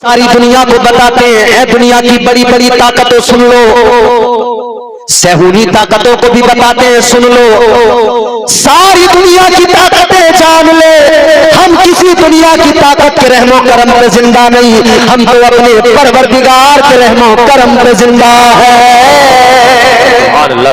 सारी दुनिया को बताते हैं, दुनिया की बड़ी बड़ी ताकतों सुन लो, सहूनी ताकतों को भी बताते हैं, सुन लो। सारी दुनिया की ताकतें जान ले, हम किसी दुनिया की ताकत के रहमो करम पर जिंदा नहीं, हम तो अपने परवरदिगार के रहमो करम पर जिंदा है।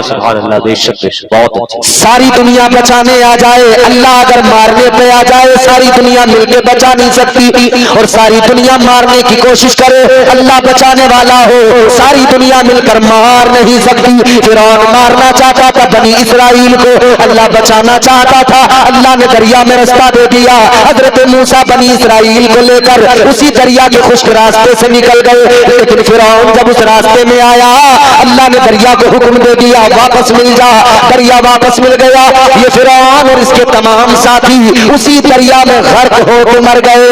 सुभान अल्लाह, बेशक बेशक, बहुत अच्छा। सारी दुनिया बचाने आ जाए, अल्लाह अगर मारने पे आ जाए, सारी दुनिया मिलके बचा नहीं सकती। और सारी दुनिया मारने की कोशिश करे, अल्लाह बचाने वाला हो, सारी दुनिया मिलकर मार नहीं सकती। फिरौन मारना चाहता था बनी इसराइल को, अल्लाह बचाना चाहता था, अल्लाह ने दरिया में रास्ता दे दिया। हजरत मूसा बनी इसराइल को लेकर उसी दरिया के खुश्क रास्ते से निकल गए, लेकिन फिरौन जब उस रास्ते में आया, अल्लाह ने दरिया को हुक्म दे दिया वापस मिल जा। दरिया वापस मिल गया। ये फिरौन और इसके तमाम साथी उसी दरिया में गर्क होकर मर गए।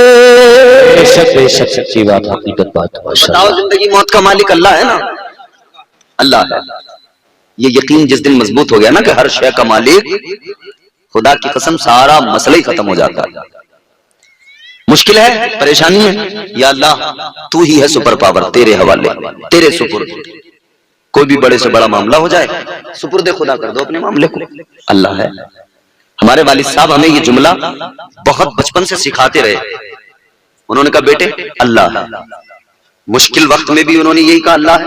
बेशक बेशक, सच्ची बात, हकीकत बात। बताओ, जिंदगी मौत का मालिक अल्लाह है ना, अल्लाह है। ये यकीन जिस दिन मजबूत हो गया ना कि हर शय का मालिक खुदा की कसम, सारा मसला ही खत्म हो जाता है। मुश्किल है, परेशानी है, या अल्लाह तू ही है सुपर पावर, तेरे हवाले, तेरे सुपुर्द। कोई भी बड़े से बड़ा मामला हो जाए, सुपुर्द खुदा कर दो अपने मामले को, अल्लाह है। हमारे वालिद साहब हमें ये जुमला बहुत बचपन से सिखाते रहे। उन्होंने कहा बेटे अल्लाह है, मुश्किल वक्त में भी उन्होंने यही कहा अल्लाह है।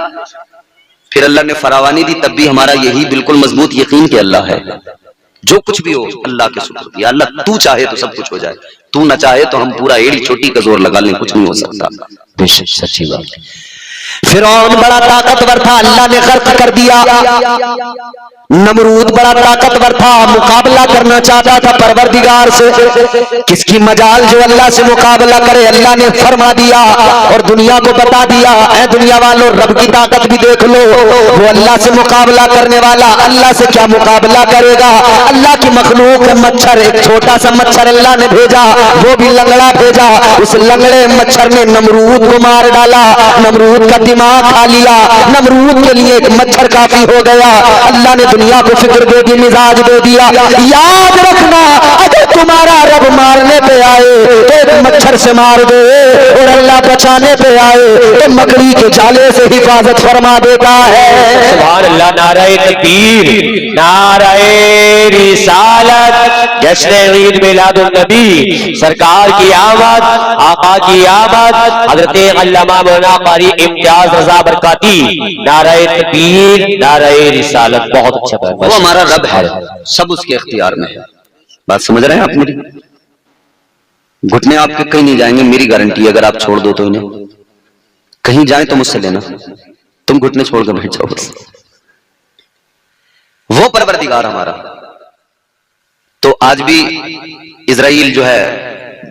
फिर अल्लाह ने फरावानी दी, तब भी हमारा यही बिल्कुल मजबूत यकीन कि अल्लाह है। जो कुछ भी हो अल्लाह के सुपुर्द। या अल्लाह तू चाहे तो सब कुछ हो जाए, तू न चाहे तो हम पूरा एड़ी चोटी का जोर लगा लें, कुछ नहीं हो सकता। बेशक सच्ची बात। फिरौन बड़ा ताकतवर था, अल्लाह ने गर्क कर दिया। नमरूद बड़ा ताकतवर था, मुकाबला करना चाहता था परवरदिगार से। किसकी मजाल जो अल्लाह से मुकाबला करे, अल्लाह ने फरमा दिया और दुनिया को बता दिया, ऐ दुनिया वालों रब की ताकत भी देख लो। वो अल्लाह से मुकाबला करने वाला अल्लाह से क्या मुकाबला करेगा। अल्लाह की मखलूक मच्छर, एक छोटा सा मच्छर अल्लाह ने भेजा, वो भी लंगड़ा भेजा। उस लंगड़े मच्छर ने नमरूद को मार डाला, नमरूद का दिमाग खा लिया। नमरूद के लिए एक मच्छर काफी हो गया। अल्लाह ने दुनिया को फिक्र दे दी, मिजाज दे दिया। याद रखना, अगर तुम्हारा रब मारने पे आए तो एक मच्छर से मार दे, और अल्लाह बचाने पे आए तो मकड़ी के जाले से हिफाजत फरमा देता है। सुभान अल्लाह, नाराए तकबीर, नाराए रिसालत, जश्न ईद मिलादुन नबी, सरकार की आमद, आका की आमद, हजरत अल्लामा मौलाना कारी इम्तियाज रजा बरकाती, नाराए तकबीर, नाराए रिसालत। बहुत अच्छा। वो हमारा रब है, सब उसके इख्तियार में है। बात समझ रहे हैं आप मेरी? घुटने आपके कहीं नहीं जाएंगे, मेरी गारंटी। अगर आप छोड़ दो तो इन्हें, कहीं जाए तो मुझसे लेना, तुम घुटने छोड़ कर बैठ जाओ बस। वो परवरदिगार हमारा। तो आज भी इजराइल जो है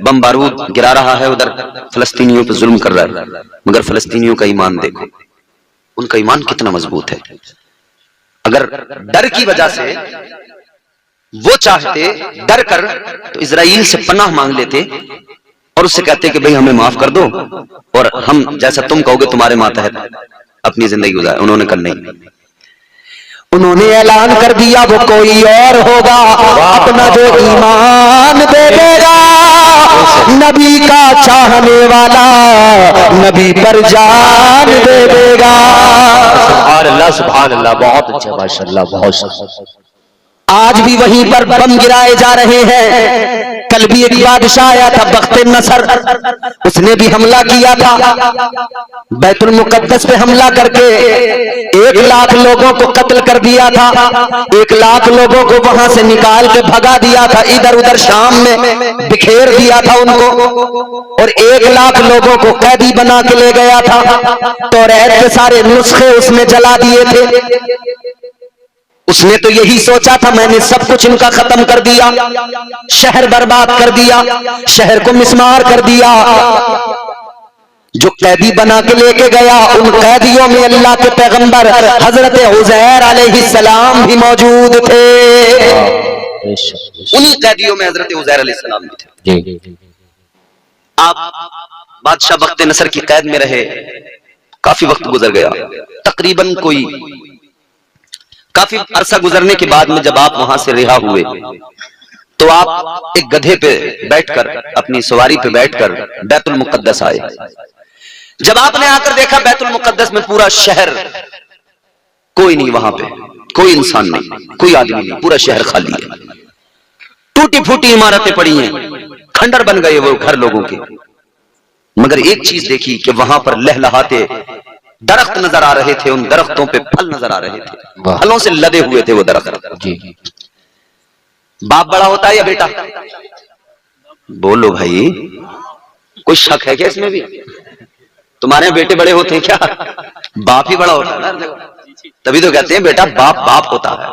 बम बारूद गिरा रहा है, उधर फलस्तीनियों पर जुल्म कर रहा है, मगर फलस्तीनियों का ईमान देखो, उनका ईमान कितना मजबूत है। अगर डर की वजह से वो चाहते डर कर तो इजराइल से पनाह मांग लेते और उससे कहते कि भाई हमें माफ कर दो और हम जैसा तुम कहोगे तुम्हारे मातहत अपनी जिंदगी गुजारे। उन्होंने कर नहीं, उन्होंने ऐलान कर दिया वो कोई और होगा, अपना जो ईमान दे देगा, नबी का चाहने वाला नबी पर जान दे देगा। सुभान अल्लाह, सुभान अल्लाह, बहुत अच्छा, माशाअल्लाह, बहुत। आज भी वहीं पर बम गिराए जा रहे हैं। कल भी एक बादशाह आया था बख्ते नसर, उसने भी हमला किया था, बैतुल मुकद्दस पे हमला करके 1 लाख लोगों को कत्ल कर दिया था। 1 लाख लोगों को वहां से निकाल के भगा दिया था, इधर उधर शाम में बिखेर दिया था उनको, और 1 लाख लोगों को कैदी बना के ले गया था। तौरात के सारे नुस्खे उसने जला दिए थे। उसने तो यही सोचा था मैंने सब कुछ इनका खत्म कर दिया, शहर बर्बाद कर दिया, शहर को मिसमार कर दिया। जो कैदी बना के लेके गया, उन कैदियों में अल्लाह के पैगंबर हजरत उज़ैर अलैहिस्सलाम भी मौजूद थे। उन्हीं कैदियों में हजरत उज़ैर अलैहिस्सलाम भी थे। आप बादशाह बख्ते नसर की कैद में रहे, काफी वक्त गुजर गया, तकरीबन कोई काफी अरसा गुजरने के बाद में जब आप वहां से रिहा हुए तो आप एक गधे पे बैठकर, अपनी सवारी पे बैठकर बैतुल मुकद्दस आए। जब आपने आकर देखा बैतुल मुकद्दस में पूरा शहर, कोई नहीं वहां पे, कोई इंसान नहीं, कोई आदमी नहीं, पूरा शहर खाली है, टूटी फूटी इमारतें पड़ी हैं, खंडर बन गए वो घर लोगों के। मगर एक चीज देखी कि वहां पर लहलहाते दरख्त नजर आ रहे थे, उन दरख्तों पे फल नजर आ रहे थे, फलों से लदे हुए थे वो दरख्त। जी। बाप बड़ा होता है या बेटा? बोलो भाई, कोई शक है क्या इसमें भी? तुम्हारे बेटे बड़े होते हैं क्या? बाप ही बड़ा होता है ना, तभी तो कहते हैं बेटा बाप बाप होता है।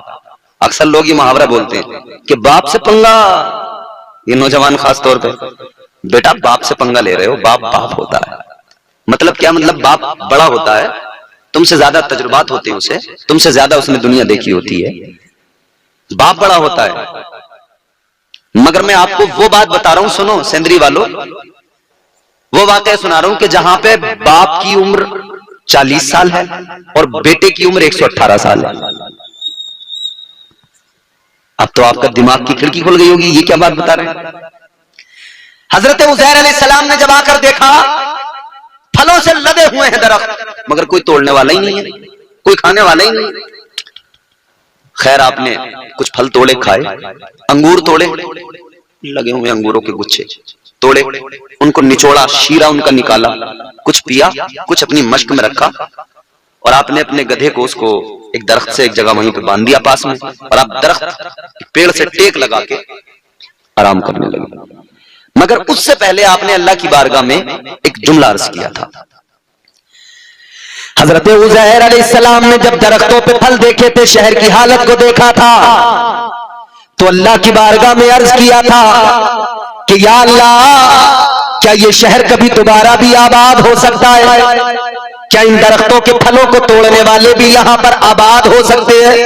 अक्सर लोग ये मुहावरा बोलते हैं कि बाप से पंगा, ये नौजवान खास तौर पे, बेटा बाप से पंगा ले रहे हो, बाप बाप होता है। मतलब क्या? मतलब बाप बड़ा होता है, तुमसे ज्यादा तजुर्बात होते हैं उसे, तुमसे ज्यादा उसने दुनिया देखी होती है, बाप बड़ा होता है। मगर मैं आपको वो बात बता रहा हूं, सुनो सेंदरी वालों, वो वाकया सुना रहा हूं कि जहां पे बाप की उम्र 40 साल है और बेटे की उम्र 118 साल है। अब तो आपका दिमाग की खिड़की खुल गई होगी, ये क्या बात बता रहे हैं? हजरत उज़ैर अलैहिस्सलाम ने जब आकर देखा फलों से लदे हुए हैं दरख्त, मगर कोई तोड़ने वाला ही नहीं है, कोई खाने वाला ही नहीं। खैर आपने कुछ फल तोड़े, खाए, अंगूर तोड़े, लगे हुए अंगूरों के गुच्छे तोड़े, उनको निचोड़ा, शीरा उनका निकाला, कुछ पिया, कुछ अपनी मश्क में रखा, और आपने अपने गधे को उसको एक दरख्त से एक जगह वहीं पे बांध दिया पास में, और आप दरख्त पेड़ से टेक लगा के आराम करने लगे। मगर उससे पहले आपने अल्लाह की बारगाह में एक जुमला अर्ज किया था। हजरत उज़ैर अलैहिस्सलाम ने जब दरख्तों पे फल देखे थे, शहर की हालत को देखा था, तो अल्लाह की बारगाह में अर्ज किया था कि या अल्लाह, क्या ये शहर कभी दोबारा भी आबाद हो सकता है? क्या इन दरख्तों के फलों को तोड़ने वाले भी यहां पर आबाद हो सकते हैं?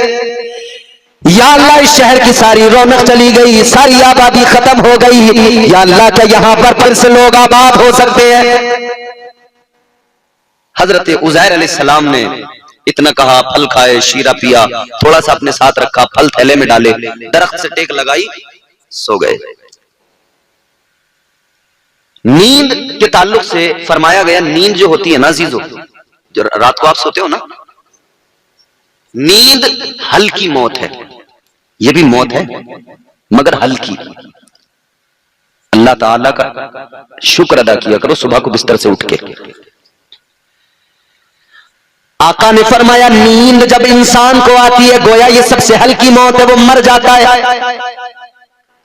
या अल्लाह, इस शहर की सारी रौनक चली गई, सारी आबादी खत्म हो गई, या अल्लाह क्या यहां पर फिर से लोग आबाद हो सकते हैं? हजरत उज़ैर अलैहिस्सलाम ने इतना कहा, फल खाए, शीरा पिया, थोड़ा सा अपने साथ रखा, फल थैले में डाले, दरख्त से टेक लगाई, सो गए। नींद के ताल्लुक से फरमाया गया, नींद जो होती है ना अजीजों, जो रात को आप सोते हो ना, नींद हल्की मौत है, ये भी मौत है मगर हल्की। अल्लाह ताला का शुक्र अदा किया करो सुबह को बिस्तर से उठ के। आका ने फरमाया, नींद जब इंसान को आती है, गोया ये सबसे हल्की मौत है, वो मर जाता है।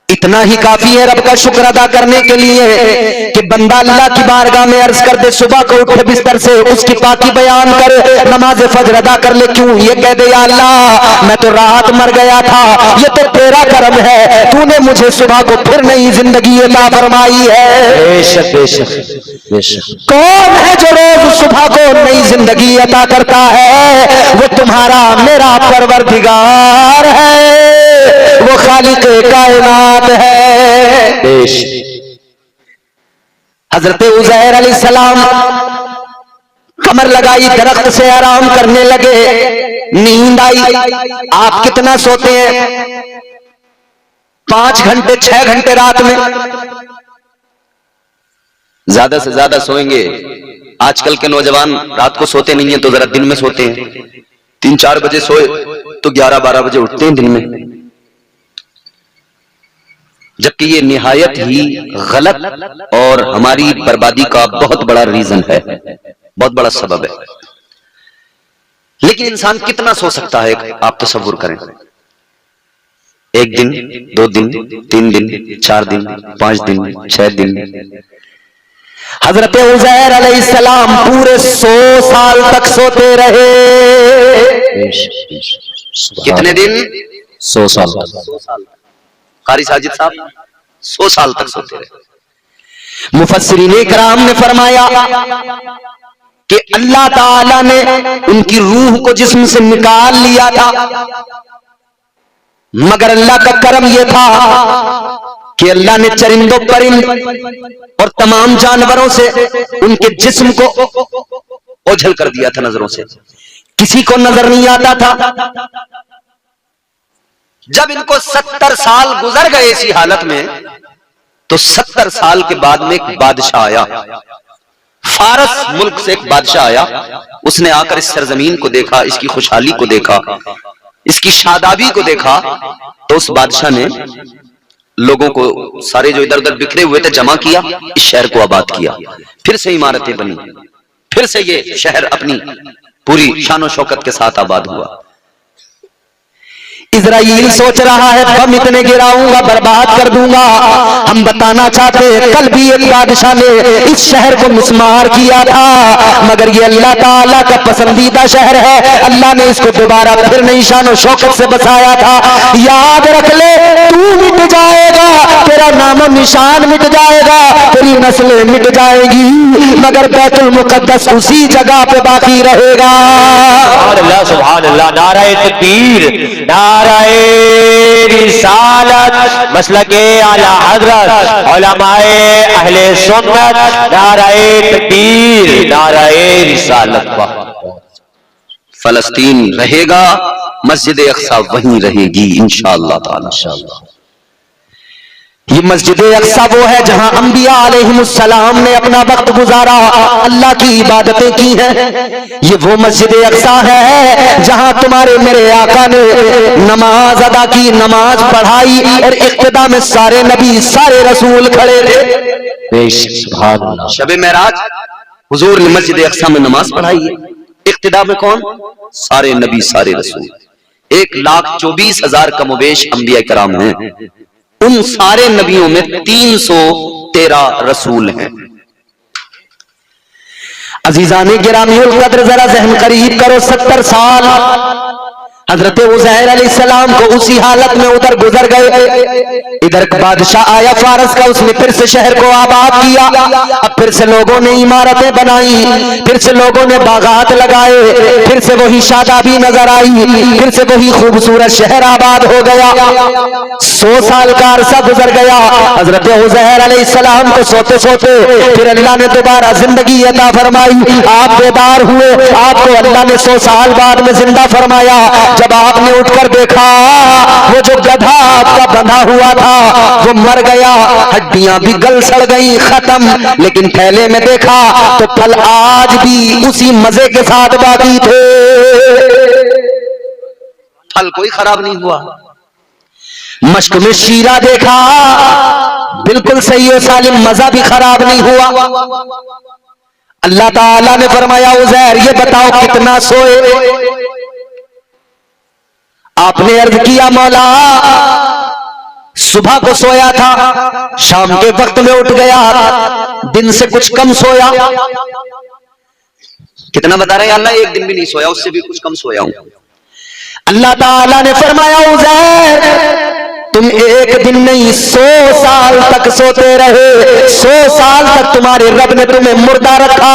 इतना ही काफी है रब का शुक्र अदा करने के लिए कि बंदा अल्लाह की बारगाह में अर्ज कर दे, सुबह को उठे बिस्तर से, उसकी पाकी बयान कर, नमाज फजर अदा कर ले। क्यों? ये कह दे, या अल्लाह, मैं तो रात मर गया था, ये तो तेरा करम है, तूने मुझे सुबह को फिर नई जिंदगी अता फरमाई है। बेशक बेशक बेशक। कौन है जो रोज सुबह को नई जिंदगी अता करता है? वो तुम्हारा मेरा परवरदिगार है, वो खालिक कायनात है। हजरत उज़ैर अलैहिस्सलाम कमर लगाई, दरख्त से आराम करने लगे, नींद आई। आप कितना सोते हैं? 5 घंटे 6 घंटे रात में? ज्यादा से ज्यादा सोएंगे। आजकल के नौजवान रात को सोते नहीं है तो जरा दिन में सोते हैं। 3-4 बजे सोए तो 11-12 बजे उठते हैं दिन में, जबकि ये निहायत ही गलत और हमारी बर्बादी का बहुत बड़ा रीजन है, बहुत बड़ा सबब है। लेकिन इंसान कितना सो सकता है आप तसव्वुर करें। 1 दिन, 2 दिन, 3 दिन, 4 दिन, 5 दिन, 6 दिन। हजरत उज़ैर अलैहिस्सलाम पूरे 100 साल तक सोते रहे। कितने दिन? 100 साल। कारी साजिद साहब 100 साल तक सोते रहे। मुफस्सिरीन इकराम ने फरमाया कि अल्लाह ताला ने उनकी रूह को जिस्म से निकाल लिया था, मगर अल्लाह का करम यह था कि अल्लाह ने चरिंदों परिंद और तमाम जानवरों से उनके जिस्म को ओझल कर दिया था नजरों से, किसी को नजर नहीं आता था। जब इनको 70 साल गुजर गए इसी हालत में, तो 70 साल के बाद में एक बादशाह आया। फारस मुल्क से एक बादशाह आया, उसने आकर इस सरजमीन को देखा, इसकी खुशहाली को देखा, इसकी शादाबी को देखा, तो उस बादशाह ने लोगों को सारे जो इधर उधर बिखरे हुए थे जमा किया, इस शहर को आबाद किया, फिर से इमारतें बनी, फिर से ये शहर अपनी पूरी शान और शौकत के साथ आबाद हुआ। इजराइल सोच रहा है बम इतने गिराऊंगा, बर्बाद कर दूंगा। हम बताना चाहते हैं कल भी एक बादशाह ने इस शहर को मिस्मार किया था, मगर ये अल्लाह ताला का पसंदीदा शहर है। अल्लाह ने इसको दोबारा फिर नई शान और शौकत से बसाया था। याद रख ले, तू मिट जाएगा, तेरा नाम निशान मिट जाएगा, तेरी नस्लें मिट जाएगी, मगर बैतुल मुकद्दस उसी जगह पे बाकी रहेगा। सुभान अल्लाह, नाराए तकबीर, नाराए रिसालत, मसलके आला हजरत, उलमाए अहले सुन्नत, नाराए तकबीर, नाराए रिसालत। फलस्तीन रहेगा, मस्जिद अक्सा वहीं रहेगी इंशाअल्लाह ताला। ये मस्जिद अक्सा वो है जहां अंबिया अलैहिमुस्सलाम ने अपना वक्त गुजारा, अल्लाह की इबादतें की हैं। ये वो मस्जिद अक्सा है जहां तुम्हारे मेरे आका ने नमाज अदा की, नमाज पढ़ाई, और इक्तिदा में सारे नबी सारे रसूल खड़े थे। शब मेराज हुजूर ने मस्जिद अक्सा में नमाज पढ़ाई है, इक्तिदा में कौन? सारे नबी सारे रसूल। 1,24,000 कमोबेश अंबिया कराम हैं, उन सारे नबियों में 313 रसूल हैं। अजीजाने गिरामीउल कद्र, जरा जहन करीब करो, 70 साल हजरत उज़ैर अलैहिस्सलाम को उसी हालत में उधर गुजर गए। इधर बादशाह आया फारस का, उसने फिर से शहर को आबाद किया। अब फिर से लोगों ने इमारतें बनाई, फिर से लोगों ने बागात लगाए, फिर से वही शादाबी नजर आई, फिर से वही खूबसूरत शहर आबाद हो गया। 100 साल का अरसा गुजर गया। हजरत उज़ैर अलैहिस्सलाम को सोते सोते फिर अल्लाह ने दोबारा जिंदगी अता फरमाई। आप बेदार हुए, आपको अल्लाह ने 100 साल बाद में जिंदा फरमाया। जब आपने उठकर देखा, वो जो गधा आपका बंधा हुआ था वो मर गया, हड्डियां भी गल सड़ गई, खत्म। लेकिन थैले में देखा तो फल आज भी उसी मजे के साथ बाकी थे, फल कोई खराब नहीं हुआ। मश्क में शीरा देखा, बिल्कुल सही और सालिम, मजा भी खराब नहीं हुआ। अल्लाह ताला ने फरमाया, उज़ैर ये बताओ कितना सोए? आपने अर्ज किया, मौला सुबह को सोया था, शाम के वक्त में उठ गया, दिन से कुछ कम सोया। कितना बता रहे हैं? अल्लाह एक दिन भी नहीं सोया, उससे भी कुछ कम सोया हूं। अल्लाह ताला ने फरमाया, उज़ैर तुम एक दिन नहीं 100 साल तक सोते रहे। 100 साल तक तुम्हारे रब ने तुम्हें मुर्दा रखा,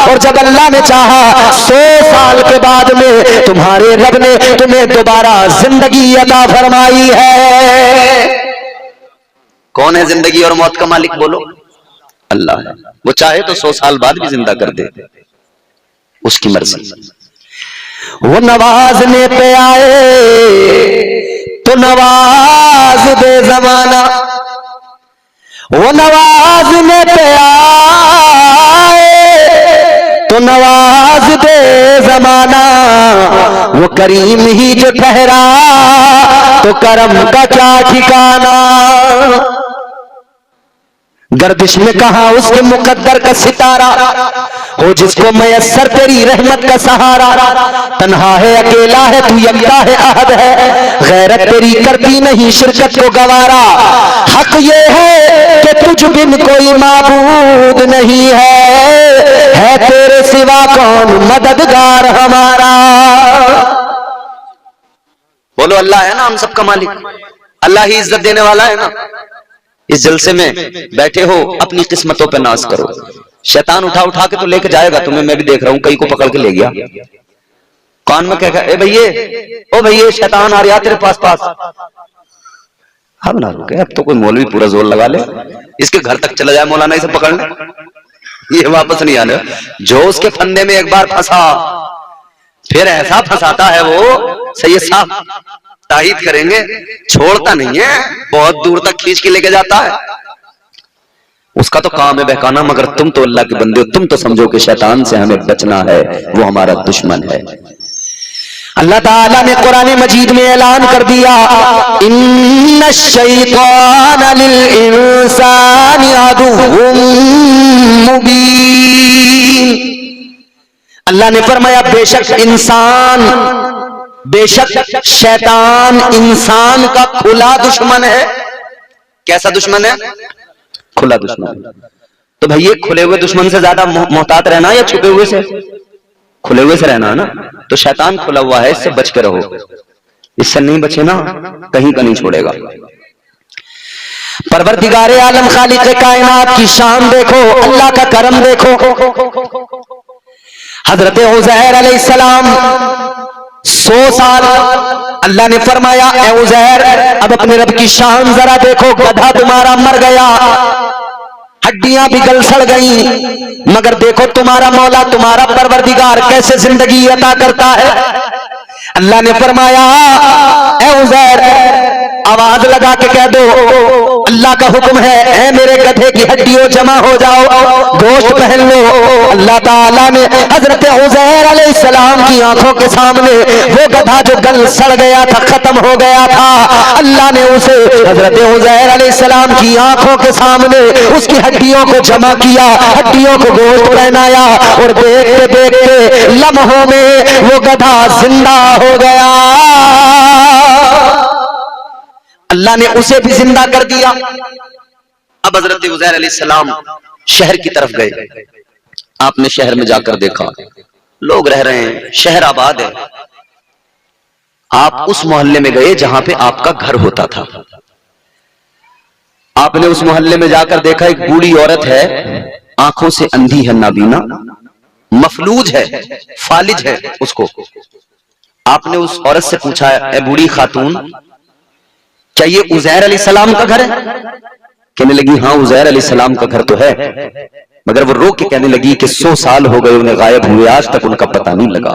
और जब अल्लाह ने चाहा 100 साल के बाद में तुम्हारे रब ने तुम्हें दोबारा जिंदगी अता फरमाई है। कौन है जिंदगी और मौत का मालिक? बोलो, अल्लाह है। वो चाहे तो 100 साल बाद भी जिंदा कर दे, उसकी मर्जी। वो नवाजने पे आए तो नवाज दे जमाना, वो नवाजने पे आए तो नवाज दे जमाना, वो करीम ही जो ठहरा तो करम का क्या ठिकाना। गर्दिश में कहा उसके मुकद्दर का सितारा, हो जिसको मयस्सर तेरी रहमत का सहारा। तन्हा है, अकेला है, तू यकता है, अहद है, गैरत तेरी करती नहीं शिरकत को गवारा। हक ये है कि तुझ बिन कोई माबूद नहीं है तेरे सिवा कौन मददगार हमारा। बोलो, अल्लाह है ना हम सबका मालिक, अल्लाह ही इज्जत देने वाला है ना। इस जलसे में बैठे हो, अपनी किस्मतों पे नाज करो। शैतान उठा उठा के तो लेके जाएगा तुम्हें, मैं भी देख रहा हूं, कई को पकड़ के ले गया। कान में क्या, ए भैये, ओ भैये, शैतान आ रहा तेरे पास। अब ना रुके, अब तो कोई मौलवी पूरा जोर लगा ले, इसके घर तक चला जाए मौलाना इसे पकड़ने, ये वापस नहीं आने। जो उसके फंदे में एक बार फंसा, फिर ऐसा फंसाता है वो, सैयद साहब तारीफ करेंगे, छोड़ता नहीं है, बहुत दूर तक खींच के लेके जाता है। उसका तो काम है बहकाना, मगर तुम तो अल्लाह के बंदे हो, तुम तो समझो कि शैतान से हमें बचना है, वो हमारा दुश्मन है। अल्लाह ताला ने कुरान मजीद में ऐलान कर दिया, इन्नश शैतान लिल इंसानी अदुव्वुम मुबीन। अल्लाह ने फरमाया बेशक शैतान इंसान का खुला दुश्मन है। कैसा दुश्मन है? खुला दुश्मन। तो भाई ये खुले हुए दुश्मन से ज्यादा मोहतात रहना या छुपे हुए से? खुले हुए से रहना है ना। तो शैतान खुला हुआ है, इससे बच के रहो। इससे नहीं बचे ना, कहीं का नहीं छोड़ेगा। परवरदिगारे आलम खालिक कायनात की शान देखो, अल्लाह का करम देखो। हजरत उज़ैर अलैहिस्सलाम 100 साल, अल्लाह ने फरमाया ए उज़ैर अब अपने रब की शान जरा देखो, गधा तुम्हारा मर गया, हड्डियां भी गल सड़ गई, मगर देखो तुम्हारा मौला तुम्हारा परवरदिगार कैसे जिंदगी अता करता है। अल्लाह ने फरमाया ए उज़ैर आवाज लगा के कह दो अल्लाह का हुक्म है, ए मेरे गधे की हड्डियों जमा हो जाओ, गोश्त पहन लो। अल्लाह ताला ने हजरत उज़ैर अलैहिस्सलाम की आंखों के सामने वो गधा जो गल सड़ गया था, खत्म हो गया था, अल्लाह ने उसे हजरत उज़ैर अलैहिस्सलाम की आंखों के सामने उसकी हड्डियों को जमा किया, हड्डियों को गोश्त पहनाया, और देखते देखते लम्हों में वो गधा जिंदा हो गया। अल्लाह ने उसे भी जिंदा कर दिया। अब हजरत उज़ैर अलैहिस्सलाम शहर की तरफ गए। आपने शहर में जाकर देखा लोग रह रहे हैं, शहर आबाद है। आप उस मोहल्ले में गए जहां पे आपका घर होता था। आपने उस मोहल्ले में जाकर देखा एक बूढ़ी औरत है, आंखों से अंधी है, नाबीना, मफलूज है, फालिज है उसको। आपने उस औरत से पूछा, ए बूढ़ी खातून क्या ये उज़ैर अलैहिस्सलाम का घर है? कहने लगी हाँ उज़ैर अलैहिस्सलाम का घर तो है, मगर वो रो के कहने लगी कि 100 साल हो गए उन्हें गायब हुए, आज तक उनका पता नहीं लगा,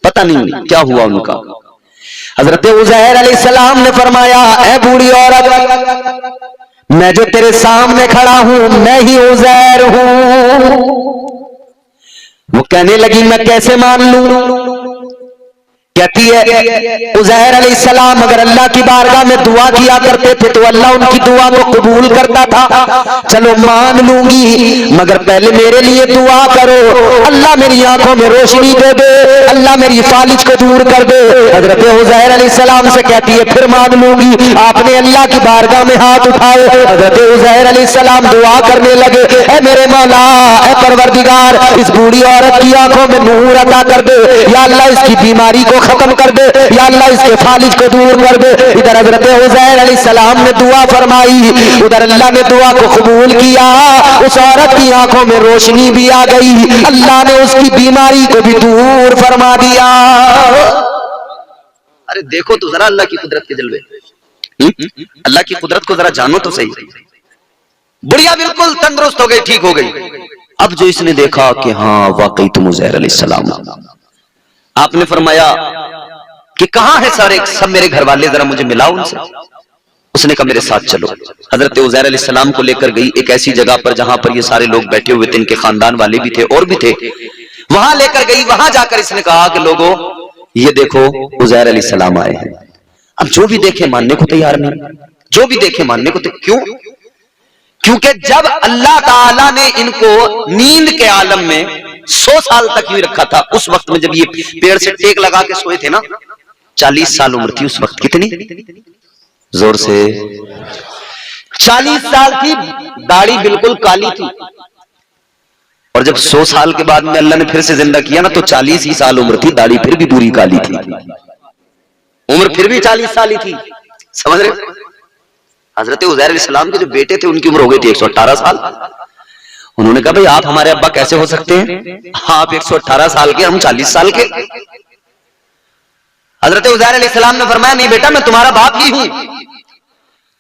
पता नहीं क्या हुआ उनका। हजरत उज़ैर अलैहिस्सलाम ने फरमाया ए बूढ़ी औरत मैं जो तेरे सामने खड़ा हूं मैं ही उज़ैर हूं। वो कहने लगी मैं कैसे मान लूं? कहती है उज़ैर अलैहिस्सलाम अगर अल्लाह की बारगाह में दुआ किया करते थे तो अल्लाह उनकी दुआ को कबूल करता था। चलो मान लूंगी, मगर पहले मेरे लिए दुआ करो, अल्लाह मेरी आंखों में रोशनी दे दे, अल्लाह मेरी फालिज को दूर कर दे। हजरत उज़ैर अलैहिस्सलाम से कहती है फिर मान लूंगी। आपने अल्लाह की बारगाह में हाथ उठाए, हजरत उज़ैर अलैहिस्सलाम दुआ करने लगे, ए मेरे मौला, ए परवरदिगार, इस बूढ़ी औरत की आंखों में नूर अता कर दे, या अल्लाह इसकी बीमारी को खत्म कर दे, या अल्लाह इसके फालिज को दूर कर दे। इधर हजरत उज़ैर अलैहिस्सलाम ने दुआ फरमाई, उधर अल्लाह ने दुआ को कबूल किया, उस औरत की आंखों में रोशनी भी आ गई, अल्लाह ने उसकी बीमारी को भी दूर फरमा दिया। अरे देखो तो जरा अल्लाह की कुदरत के जलवे, अल्लाह की कुदरत को जरा जानो तो सही। बुढ़िया बिल्कुल तंदुरुस्त हो गई, ठीक हो गई। अब जो इसने देखा कि हाँ वाकई तुम उज़ैर अलैहिस्सलाम, आपने फरमाया कि कहां है सारे सब मेरे घर वाले, जरा मुझे मिलाओ उनसे। उसने कहा मेरे साथ चलो। हजरत उज़ैर अलैहिस्सलाम को लेकर गई एक ऐसी जगह पर जहां पर ये सारे लोग बैठे हुए थे, इनके खानदान वाले भी थे और भी थे, वहां लेकर गई। वहां जाकर इसने कहा कि लोगों ये देखो उज़ैर अलैहिस्सलाम आए हैं। अब जो भी देखे मानने को तैयार नहीं, जो भी देखे मानने को क्यों? क्योंकि जब अल्लाह ताला ने इनको नींद के आलम में 100 साल तक ही रखा था, उस वक्त में जब ये पेड़ से टेक लगा के सोए थे ना, 40 साल उम्र थी उस वक्त। कितनी जोर से? 40 साल थी, दाढ़ी बिल्कुल काली थी। और जब 100 साल के बाद में अल्लाह ने फिर से जिंदा किया ना, तो 40 ही साल उम्र थी, दाढ़ी फिर भी पूरी काली थी, उम्र फिर भी 40 साल ही थी। समझ रहे? हजरत उज़ैर अलैहिस्सलाम के जो बेटे थे उनकी उम्र हो गई थी 118 साल। उन्होंने कहा भाई आप हमारे अब्बा कैसे हो सकते हैं, आप 118 साल के, हम 40 साल के। हजरत उज़ैर अलैहिस्सलाम ने फरमाया नहीं बेटा मैं तुम्हारा बाप ही हूं।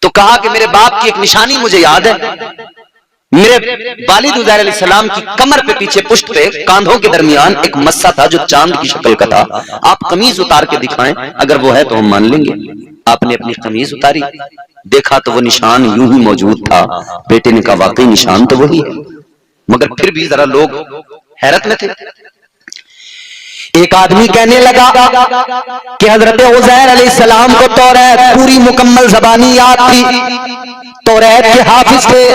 तो कहा कि मेरे बाप की एक निशानी मुझे याद है, मेरे वालिद उज़ैर अलैहिस्सलाम की कमर पे पीछे पुष्ट पे कांधों के दरमियान एक मस्सा था जो चांद की शक्ल का था, आप कमीज उतार के दिखाएं, अगर वो है तो हम मान लेंगे। आपने अपनी कमीज उतारी, देखा तो वो निशान यूं ही मौजूद था। बेटे ने कहा वाकई निशान तो वही है, मगर फिर भी जरा लोग हैरत में थे। एक आदमी कहने लगा कि हजरत उज़ैर अलैहिस्सलाम को तौरात पूरी मुकम्मल ज़बानी याद थी, तौरात के हाफिज थे,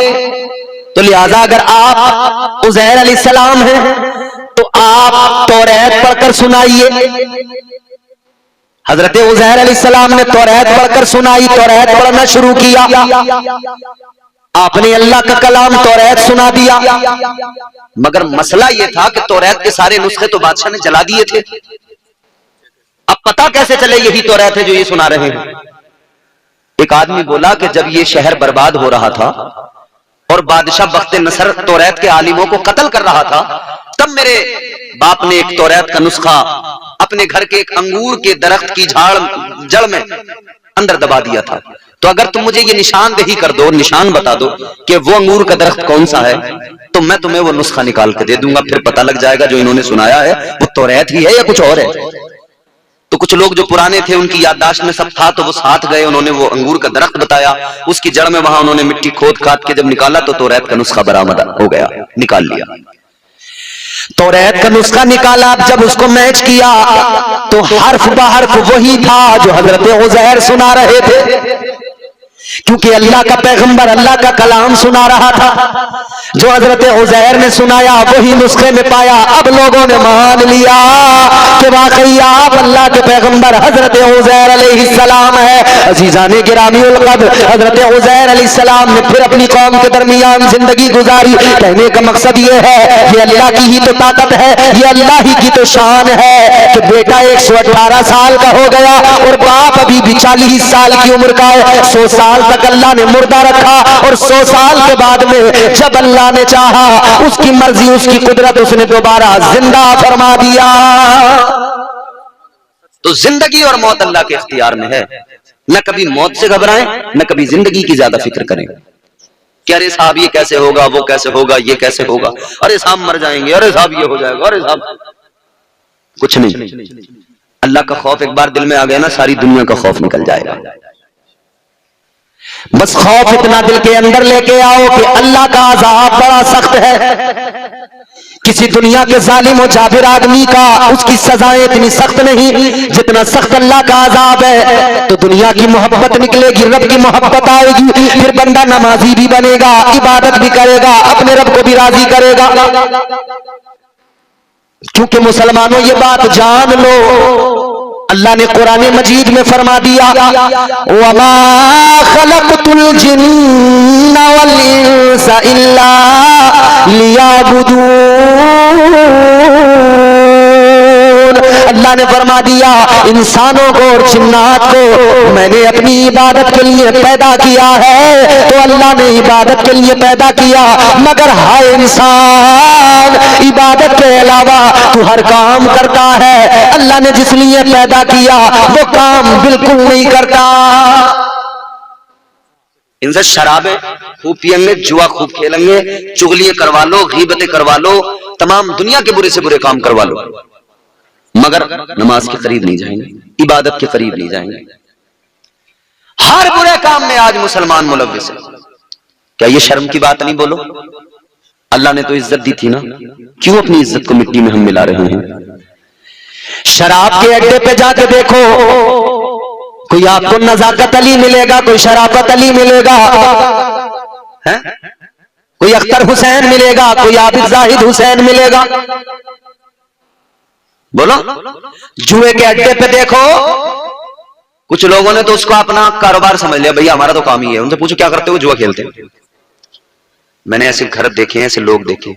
तो लिहाजा अगर आप उज़ैर अलैहिस्सलाम हैं तो आप तौरात पढ़कर सुनाइए। हजरत उज़ैर अलैहिस्सलाम ने तौरात पढ़कर सुनाई, तौरात पढ़ना शुरू किया, आपने अल्लाह का कलाम तौरात सुना दिया। मगर मसला यह था कि तौरात के सारे नुस्खे तो बादशाह ने जला दिए थे। अब पता कैसे चले यही तौरात है जो ये सुना रहे हैं? एक आदमी बोला कि जब ये शहर बर्बाद हो रहा था और बादशाह बख्त नसर तौरात के आलिमों को कत्ल कर रहा था, तब मेरे बाप ने एक तौरात का नुस्खा अपने घर के एक अंगूर के दरख्त की जड़ में अंदर दबा दिया था। तो अगर तुम मुझे ये निशानदेही कर दो, निशान बता दो कि वो अंगूर का दरख्त कौन सा है, तो मैं तुम्हें वो नुस्खा निकाल के दे दूंगा। फिर पता लग जाएगा जो इन्होंने सुनाया है वो तौरात ही है या कुछ और है। तो कुछ लोग जो पुराने थे उनकी याददाश्त में सब था, तो वो साथ गए, उन्होंने वो अंगूर का दरख्त बताया, उसकी जड़ में वहां उन्होंने मिट्टी खोद खाद के जब निकाला तो तौरात का नुस्खा बरामद हो गया, निकाल लिया। तौरात का नुस्खा निकाला, जब उसको मैच किया तो हर्फ बहर्फ वही था जो हजरत उज़ैर सुना रहे थे, क्योंकि अल्लाह का पैगंबर अल्लाह का कलाम सुना रहा था। जो हजरत उज़ैर ने सुनाया वही नुस्खे में पाया। अब लोगों ने मान लिया कि वाकई आप अल्लाह के पैगंबर हजरत उज़ैर अलैहिस्सलाम है। अजीजाने गिरामीउल क़द्र, हजरत उज़ैर अलैहिस्सलाम ने फिर अपनी कौम के दरमियान जिंदगी गुजारी। कहने का मकसद ये है, ये अल्लाह की ही तो ताकत है, ये अल्लाह ही की तो शान है कि बेटा 118 साल का हो गया और बाप अभी भी 40 साल की उम्र का है। 100 साल तक अल्लाह ने मुर्दा रखा और 100 साल के बाद में जब अल्लाह ने चाहा, उसकी मर्जी उसकी कुदरत, उसने दोबारा जिंदा फरमा दिया। तो जिंदगी और मौत अल्लाह के इख्तियार में है। न कभी मौत से घबराएं, न कभी जिंदगी की ज्यादा फिक्र करें कि अरे साहब ये कैसे होगा, वो कैसे होगा, ये कैसे होगा, अरे साहब मर जाएंगे, अरे साहब ये हो जाएगा, अरे साहब कुछ नहीं। अल्लाह का खौफ एक बार दिल में आ गया ना, सारी दुनिया का खौफ निकल जाएगा। बस खौफ इतना दिल के अंदर लेके आओ कि अल्लाह का अज़ाब बड़ा सख्त है। किसी दुनिया के जालिम और जाबिर आदमी का उसकी सजाएं इतनी सख्त नहीं जितना सख्त अल्लाह का अज़ाब है। तो दुनिया की मोहब्बत निकलेगी, रब की मोहब्बत आएगी, फिर बंदा नमाजी भी बनेगा, इबादत भी करेगा, अपने रब को भी राजी करेगा। क्योंकि मुसलमानों ये बात जान लो, अल्लाह ने कुरान मजीद में फरमा दिया, वमा खलक़तुल जिन्ना वल इंसा इल्ला लियाबुदून। अल्लाह ने फरमा दिया, इंसानों को और जिन्नात को मैंने अपनी इबादत के लिए पैदा किया है। तो अल्लाह ने इबादत के लिए पैदा किया, मगर हाय इंसान, इबादत के अलावा तू हर काम करता है। अल्लाह ने जिस लिए पैदा किया वो काम बिल्कुल नहीं करता। इनसे शराबें खूब पियेंगे, जुआ खूब खेलेंगे, चुगलियां करवा लो, गीबतें करवा लो, तमाम दुनिया के बुरे से बुरे काम करवा लो, मगर नमाज के करीब नहीं जाएंगे, इबादत के करीब नहीं जाएंगे। हर बुरे काम में आज मुसलमान मुलव्विस है। क्या ये शर्म की बात नहीं? बोलो, अल्लाह ने तो इज्जत दी थी ना, क्यों अपनी इज्जत को मिट्टी में हम मिला रहे हैं? शराब के अड्डे पे जाके देखो, कोई आपको नजाकत अली मिलेगा, कोई शराफत अली मिलेगा, है? कोई अख्तर हुसैन मिलेगा, कोई आबिद जाहिद हुसैन मिलेगा। बोलो, जुए के अड्डे पे देखो, कुछ लोगों ने तो उसको अपना कारोबार समझ लिया, भैया हमारा तो काम ही है। उनसे पूछो क्या करते हो? जुआ खेलते हैं। मैंने ऐसे घर देखे हैं, ऐसे लोग देखे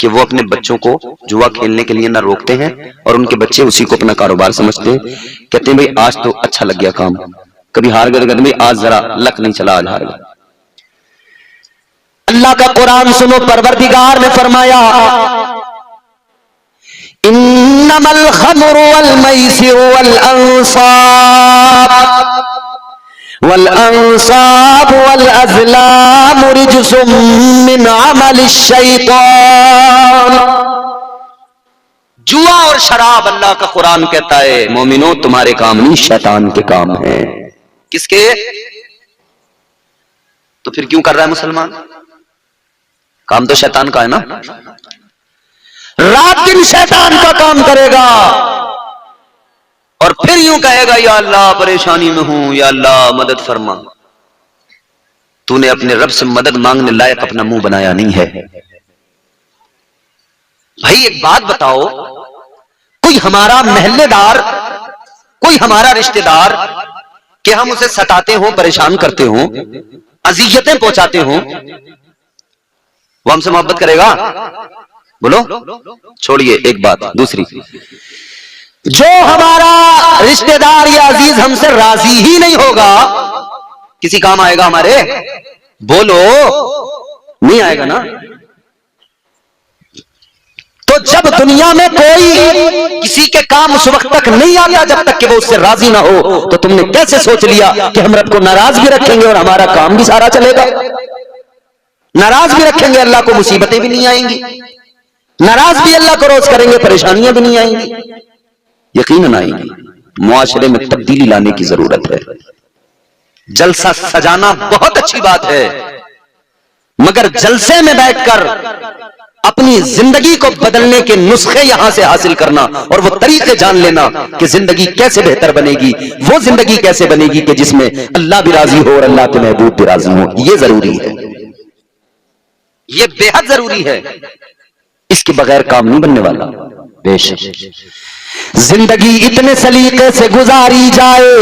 कि वो अपने बच्चों को जुआ खेलने के लिए ना रोकते हैं और उनके बच्चे उसी को अपना कारोबार समझते हैं। कहते हैं भाई आज तो अच्छा लग गया काम, कभी हार गए तो कहते हैं भाई आज जरा लक नहीं चला, आज हार गए। अल्लाह का कुरान सुनो, परवरदिगार ने फरमाया, इन्नमल खमरु वल मैसिरु वल अंसाब वल अंसाब वल अज़लाम रिजसुम मिन अमलिश शैतान। जुआ और शराब, अल्लाह का कुरान कहता है मोमिनो तुम्हारे काम नहीं, शैतान के काम है। किसके? तो फिर क्यों कर रहा है मुसलमान? काम तो शैतान का है ना। रात दिन शैतान का काम करेगा और फिर यूं कहेगा या अल्लाह परेशानी में हूं, या अल्लाह मदद फरमा। तूने अपने रब से मदद मांगने लायक अपना मुंह बनाया नहीं है। भाई एक बात बताओ, कोई हमारा महल्लेदार, कोई हमारा रिश्तेदार कि हम उसे सताते हो, परेशान करते हो, अजियतें पहुंचाते हो, वो हमसे मोहब्बत करेगा? बोलो। छोड़िए एक बात, दूसरी, जो हमारा रिश्तेदार या अजीज हमसे राजी ही नहीं होगा, किसी काम आएगा हमारे? बोलो, नहीं आएगा ना। तो जब दुनिया में कोई किसी के काम उस वक्त तक नहीं आता जब तक कि वो उससे राजी ना हो, तो तुमने कैसे सोच लिया कि हम रब को नाराज भी रखेंगे और हमारा काम भी सारा चलेगा? नाराज भी रखेंगे, अल्लाह को मुसीबतें भी नहीं आएंगी। नाराज भी अल्लाह को रोज करेंगे, परेशानियां भी नहीं आएंगी। यकीनन आएंगी। मुआशरे में तब्दीली लाने की जरूरत है। जलसा सजाना बहुत अच्छी बात है, मगर जलसे में बैठकर अपनी जिंदगी को बदलने के नुस्खे यहां से हासिल करना और वो तरीके जान लेना कि जिंदगी कैसे बेहतर बनेगी, वो जिंदगी कैसे बनेगी कि जिसमें अल्लाह भी राजी हो और अल्लाह के महबूब भी राजी हो, ये जरूरी है, ये बेहद जरूरी है। इसके बगैर काम नहीं बनने वाला। बेशक जिंदगी इतने सलीके से गुजारी जाए,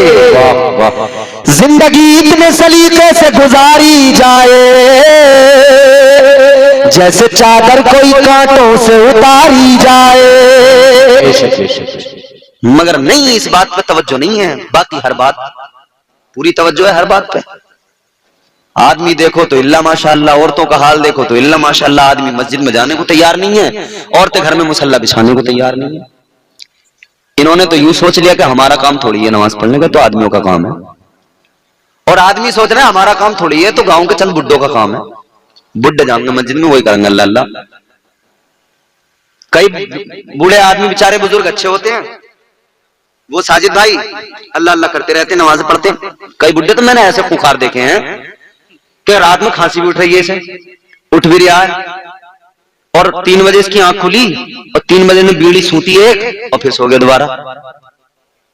जिंदगी इतने सलीके से गुजारी जाए, जैसे चादर कोई कांटों से उतारी जाए। मगर नहीं, इस बात पर तवज्जो नहीं है। बाकी हर बात पूरी तवज्जो है, हर बात पे। आदमी देखो तो इल्ला माशाअल्लाह, औरतों का हाल देखो तो इल्ला माशाअल्लाह। आदमी मस्जिद में जाने को तैयार नहीं है, औरतें घर में मुसल्ला बिछाने को तैयार नहीं है। इन्होंने तो यूं सोच लिया कि हमारा काम थोड़ी है नमाज पढ़ने का, तो आदमियों का काम है। और आदमी सोच रहे हैं हमारा काम थोड़ी है, तो गांव के चंद बुड्ढों का काम है। बुड्ढे जाएंगे मस्जिद में, वही करेंगे अल्लाह अल्लाह। कई बूढ़े आदमी बेचारे बुजुर्ग अच्छे होते हैं, वो साजिद भाई अल्लाह अल्लाह करते रहते, नमाज पढ़ते। कई बुड्ढे तो मैंने ऐसे खुखार देखे हैं कि रात में खांसी भी उठ रही है, इसे उठ भी रहा है, और 3 बजे इसकी आंख खुली और 3 बजे ने बीड़ी सूती एक और फिर सो गया दोबारा।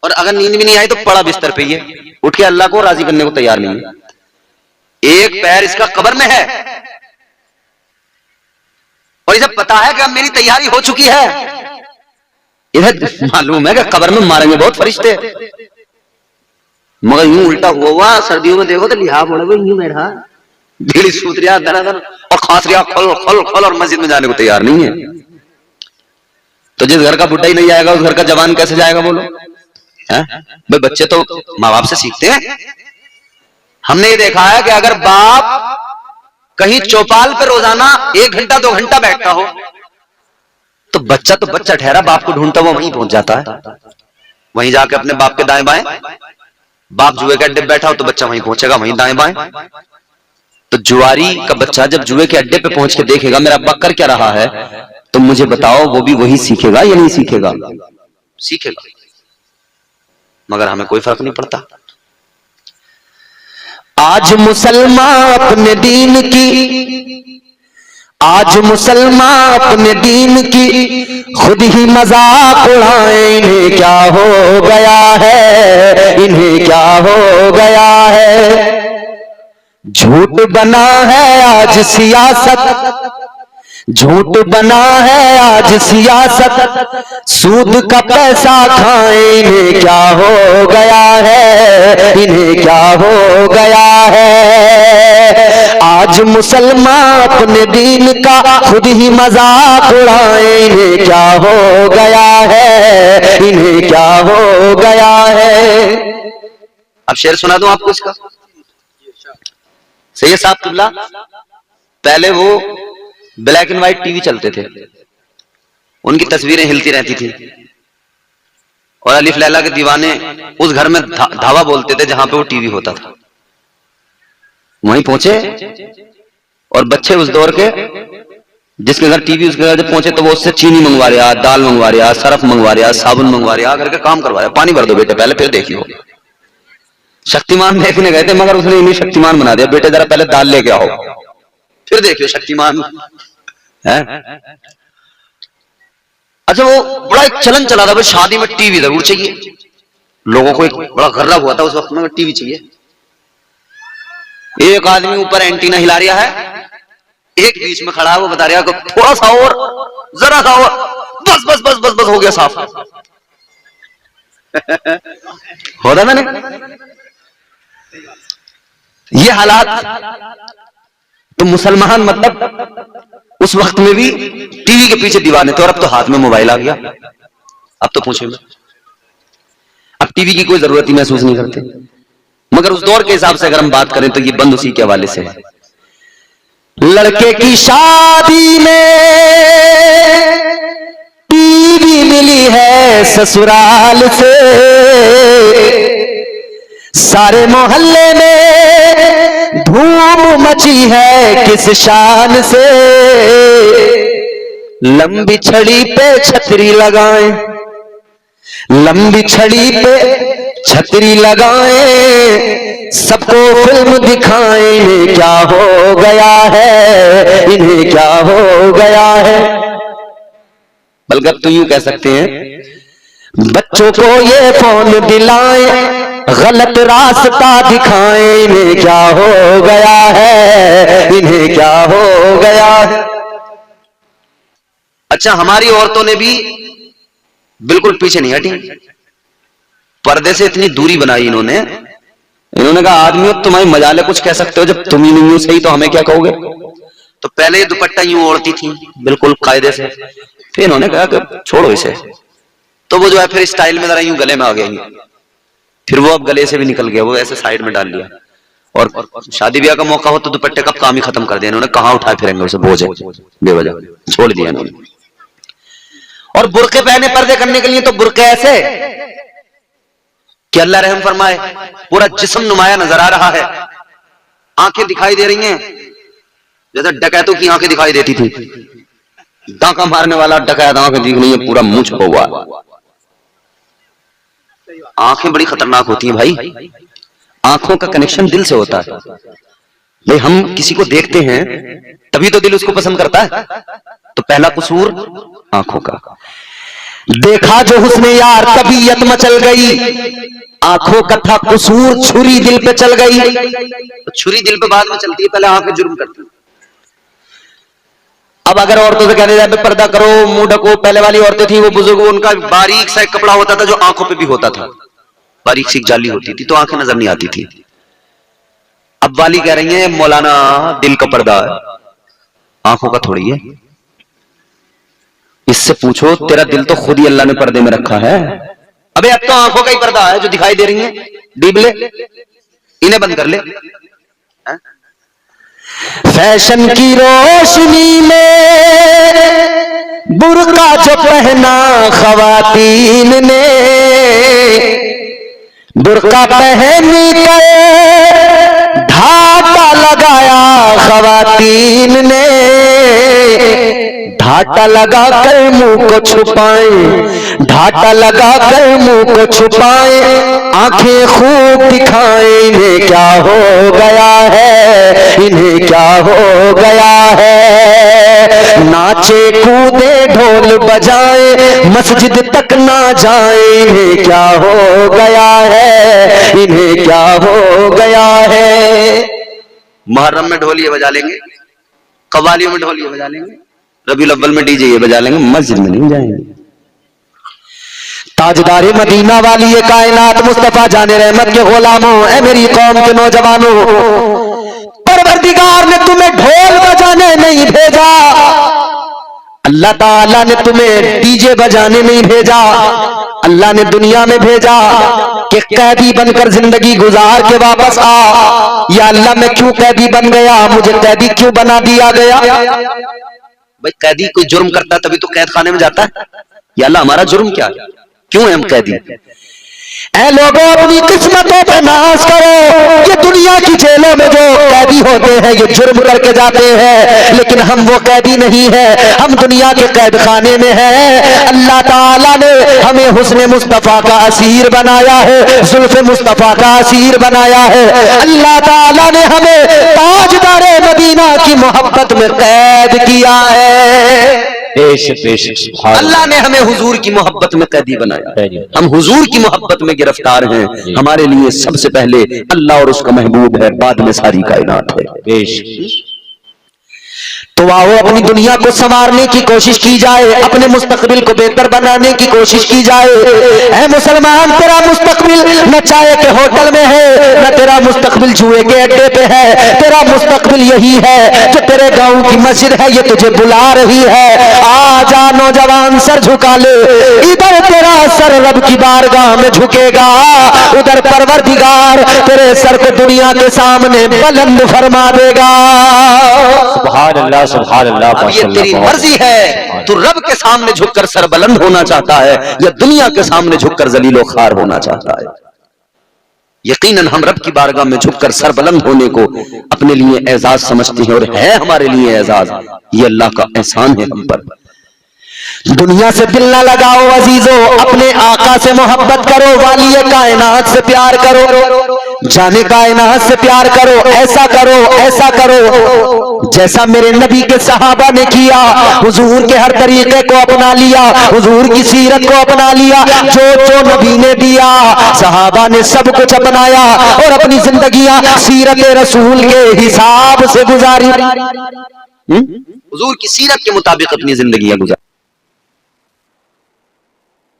और अगर नींद भी नहीं आई तो पड़ा बिस्तर पे, ये उठ के अल्लाह को राजी करने को तैयार नहीं है। एक पैर इसका कब्र में है और इसे पता है कि अब मेरी तैयारी हो चुकी है। इधर मालूम है कि कब्र में मारेंगे बहुत फरिश्ते, मगर यूं उल्टा हुआ। सर्दियों में देखो तो लिहाफ ओढ़े हुए यूं बैठा, बीड़ी सूत रहा दनादन और खांस रहा, खोल खोल खोल, और मस्जिद में जाने को तैयार नहीं है। तो जिस घर का बुड्ढा ही नहीं जाएगा, उस घर का जवान कैसे जाएगा? बोलो। भाई बच्चे तो माँ बाप से सीखते हैं। हमने ये देखा है कि अगर बाप कहीं चौपाल पे रोजाना 1 घंटा 2 घंटा बैठता हो, तो बच्चा ठहरा, बाप को ढूंढता हुआ वहीं पहुंच जाता है। वहीं जाके अपने बाप के दाएं बाएं, बाप जुए के अड्डे पे बैठा हो तो बच्चा वहीं पहुंचेगा, वहीं दाएं बाएं। तो जुआरी का बच्चा जब जुए के अड्डे पे पहुंच के देखेगा मेरा अब्बा कर क्या रहा है, तो मुझे बताओ वो भी वही सीखेगा या नहीं सीखेगा? सीखेगा। मगर हमें कोई फर्क नहीं पड़ता। आज मुसलमान अपने दीन की, आज मुसलमान अपने दीन की खुद ही मजाक उड़ाए। इन्हें क्या हो गया है, इन्हें क्या हो गया है। झूठ बना है आज सियासत, झूठ बना है आज सियासत, सूद का पैसा खाएं। इन्हें क्या हो गया है, इन्हें क्या हो गया है। आज मुसलमान अपने दीन का खुद ही मजाक उड़ाएं। इन्हें क्या हो गया है, इन्हें क्या हो गया है। अब शेर सुना दूं आपको इसका। सैयद साहब किबला, पहले वो ब्लैक एंड व्हाइट टीवी चलते थे, उनकी तस्वीरें हिलती रहती थी, और अलिफ लैला के दीवाने उस घर में धावा बोलते थे जहां पे वो टीवी होता था। वहीं पहुंचे और बच्चे उस दौर के जिसके घर टीवी, उसके घर जब पहुंचे तो वो उससे चीनी मंगवा रहा, दाल मंगवा रहा, सरफ मंगवा रहा, साबुन मंगवा रहा, करके काम करवा रहा। पानी भर दो बेटे पहले, फिर देखियो। शक्तिमान देखने गए थे मगर उसने इन्हें शक्तिमान बना दिया, बेटे जरा पहले दाल लेके आओ फिर देखियो शक्तिमान है। अच्छा वो बड़ा एक चलन चला था भाई, शादी में टीवी जरूर चाहिए, लोगों को एक बड़ा गर्व हुआ था उस वक्त में टीवी चाहिए। एक आदमी ऊपर एंटीना हिला रहा है, एक बीच में खड़ा है, वो बता रहा है थोड़ा सा और, जरा सा और, बस बस बस बस बस हो गया साफ। हो रहा मैंने ये हालात। तो मुसलमान मतलब उस वक्त में भी टीवी के पीछे दीवाने थे, और अब तो हाथ में मोबाइल आ गया, अब तो पूछे में अब टीवी की कोई जरूरत ही महसूस नहीं करते। मगर उस दौर के हिसाब से अगर हम बात करें तो ये बंद उसी के हवाले से है। लड़के की शादी में टीवी मिली है ससुराल से, सारे मोहल्ले में धूम मची है किस शान से। लंबी छड़ी पे छतरी लगाएं, लंबी छड़ी पे छतरी लगाएं, सबको फिल्म दिखाएं, इन्हें क्या हो गया है, इन्हें क्या हो गया है। बल्कि अब तो यूं कह सकते हैं, बच्चों को ये फोन दिलाएं, गलत रास्ता दिखाएं, इन्हें क्या हो गया है, इन्हें क्या हो गया है। अच्छा हमारी औरतों ने भी बिल्कुल पीछे नहीं हटी, पर्दे से इतनी दूरी बनाई इन्होंने कहा आदमियों तुम्हारी मजाले कुछ कह सकते हो, जब तुम ही नहीं हो सही तो हमें क्या कहोगे। तो पहले ये दुपट्टा यूं ओढ़ती थी बिल्कुल कायदे से, फिर इन्होंने कहा कि छोड़ो इसे, तो वो जो है फिर स्टाइल में जरा यूं गले में आ गई, फिर वो अब गले से भी निकल गया, वो ऐसे साइड में डाल लिया। और शादी ब्याह का मौका हो तो दुपट्टे का काम ही खत्म कर दिया इन्होंने, कहां उठाए फिरेंगे उसे, बोझ बेवजह छोड़ दिया इन्होंने। और बुरके पहने पर्दे करने के लिए तो बुरके ऐसे कि अल्लाह रहम फरमाए पूरा जिस्म नुमाया नजर आ रहा है, आंखें दिखाई दे रही हैं जैसे डकैतों की आंखें दिखाई देती थी, डाका मारने वाला डकैत आंखें दिख रही है, पूरा मुंह छुपा हुआ। आंखें बड़ी खतरनाक होती हैं भाई, आंखों का कनेक्शन दिल से होता है। भाई हम किसी को देखते हैं तभी तो दिल उसको पसंद करता है, तो पहला कसूर आंखों का। देखा जो हुस्न यार तबीयत मचल गई, आंखों का था कसूर छुरी दिल पे चल गई। तो छुरी दिल पे बाद में चलती है, पहले आंखें जुर्म करती है। अब अगर औरतों से कहने जाए पर्दा करो मुंह ढको, पहले वाली औरतें थी वो बुजुर्ग, उनका बारीक सा एक कपड़ा होता था जो आंखों पे भी होता था, बारीक सी जाली होती थी तो आंखें नजर नहीं आती थी। अब वाली कह रही है मौलाना दिल का पर्दा है, आंखों का थोड़ी है। इससे पूछो तेरा दिल तो खुद ही अल्लाह ने पर्दे में रखा है। अबे अब तो आंखों का ही पर्दा है जो दिखाई दे रही है, डीब ले, इन्हें बंद कर ले। फैशन की रोशनी में बुर्का जो पहना खवातीन ने, बुर्का पहनी कर ढाका लगाया खवातीन ने, ढाटा लगा कर मुंह को छुपाएं, ढाटा लगा कर मुंह को छुपाएं, आंखें खूब दिखाएं, इन्हें क्या हो गया है, इन्हें क्या हो गया है। नाचे कूदे ढोल बजाए मस्जिद तक ना जाए, इन्हें क्या हो गया है, इन्हें क्या हो गया है। मुहर्रम में ढोलिये बजा लेंगे, कव्वालियों में ढोलिये बजा लेंगे, रबीउल अव्वल में डीजे ये बजा लेंगे, मस्जिद में नहीं जाएंगे। ताजदारे मदीना वाली ये कायनात मुस्तफा जाने रहमत के गुलामों, ऐ मेरी कौम के नौजवानों, परवरदिगार ने तुम्हें ढोल बजाने नहीं भेजा, अल्लाह ताला ने तुम्हें डीजे बजाने नहीं भेजा। अल्लाह ने दुनिया में भेजा कि कैदी बनकर जिंदगी गुजार के वापस आ। या अल्लाह मैं क्यों कैदी बन गया, मुझे कैदी क्यों बना दिया गया। भाई कैदी कोई जुर्म करता तभी तो कैद खाने में जाता है, या अल्लाह हमारा जुर्म क्या है, क्यों है हम कैदी। ऐ लोगों अपनी किस्मतों पे नाज करो। ये दुनिया की जेलों में जो कैदी होते हैं ये जुर्म करके जाते हैं, लेकिन हम वो कैदी नहीं है, हम दुनिया के कैद खाने में हैं। अल्लाह ताला ने हमें हुस्न मुस्तफा का असीर बनाया है, जुल्फ मुस्तफा का असीर बनाया है। अल्लाह ताला ने हमें ताजदारे मदीना की मोहब्बत में कैद किया है। बेशक बेशक सुभान अल्लाह ने हमें हुजूर की मोहब्बत में कैदी बनाया, हम हुजूर की मोहब्बत में गिरफ्तार हैं। हमारे लिए सबसे पहले अल्लाह और उसका महबूब है, बाद में सारी कायनात है। बेशक। तो आओ अपनी दुनिया को संवारने की कोशिश की जाए, अपने मुस्तकबिल को बेहतर बनाने की कोशिश की जाए। ऐ मुसलमान, तेरा मुस्तकबिल न चाय के होटल में है, न तेरा मुस्तकबिल जुए के अड्डे पे है। तेरा मुस्तकबिल यही है जो तेरे गांव की मस्जिद है, ये तुझे बुला रही है। आजा नौजवान, सर झुका ले, इधर तेरा सर रब की बारगाह में झुकेगा, उधर परवरदिगार तेरे सर को दुनिया के सामने बुलंद फरमा देगा। सुभान अल्लाह सुभान अल्लाह। अब ये तेरी मर्जी है, तू रब के सामने झुककर सरबलंद होना चाहता है या दुनिया के सामने झुककर जलीलो खार होना चाहता है। यकीनन हम रब की बारगाह में झुककर सरबलंद होने को अपने लिए एजाज समझते हैं, और है हमारे लिए एजाज। ये अल्लाह का एहसान है हम पर। दुनिया से दिल ना लगाओ अजीजों, अपने आका से मोहब्बत करो, वालिए कायनात से प्यार करो, जाने कायनात से प्यार करो। ऐसा करो, ऐसा करो जैसा मेरे नबी के सहाबा ने किया। हुजूर के हर तरीके को अपना लिया, हुजूर की सीरत को अपना लिया, जो जो नबी ने दिया सहाबा ने सब कुछ अपनाया और अपनी जिंदगियां सीरत रसूल के हिसाब से गुजारी। हुजूर की सीरत के मुताबिक अपनी जिंदगियां गुजारी।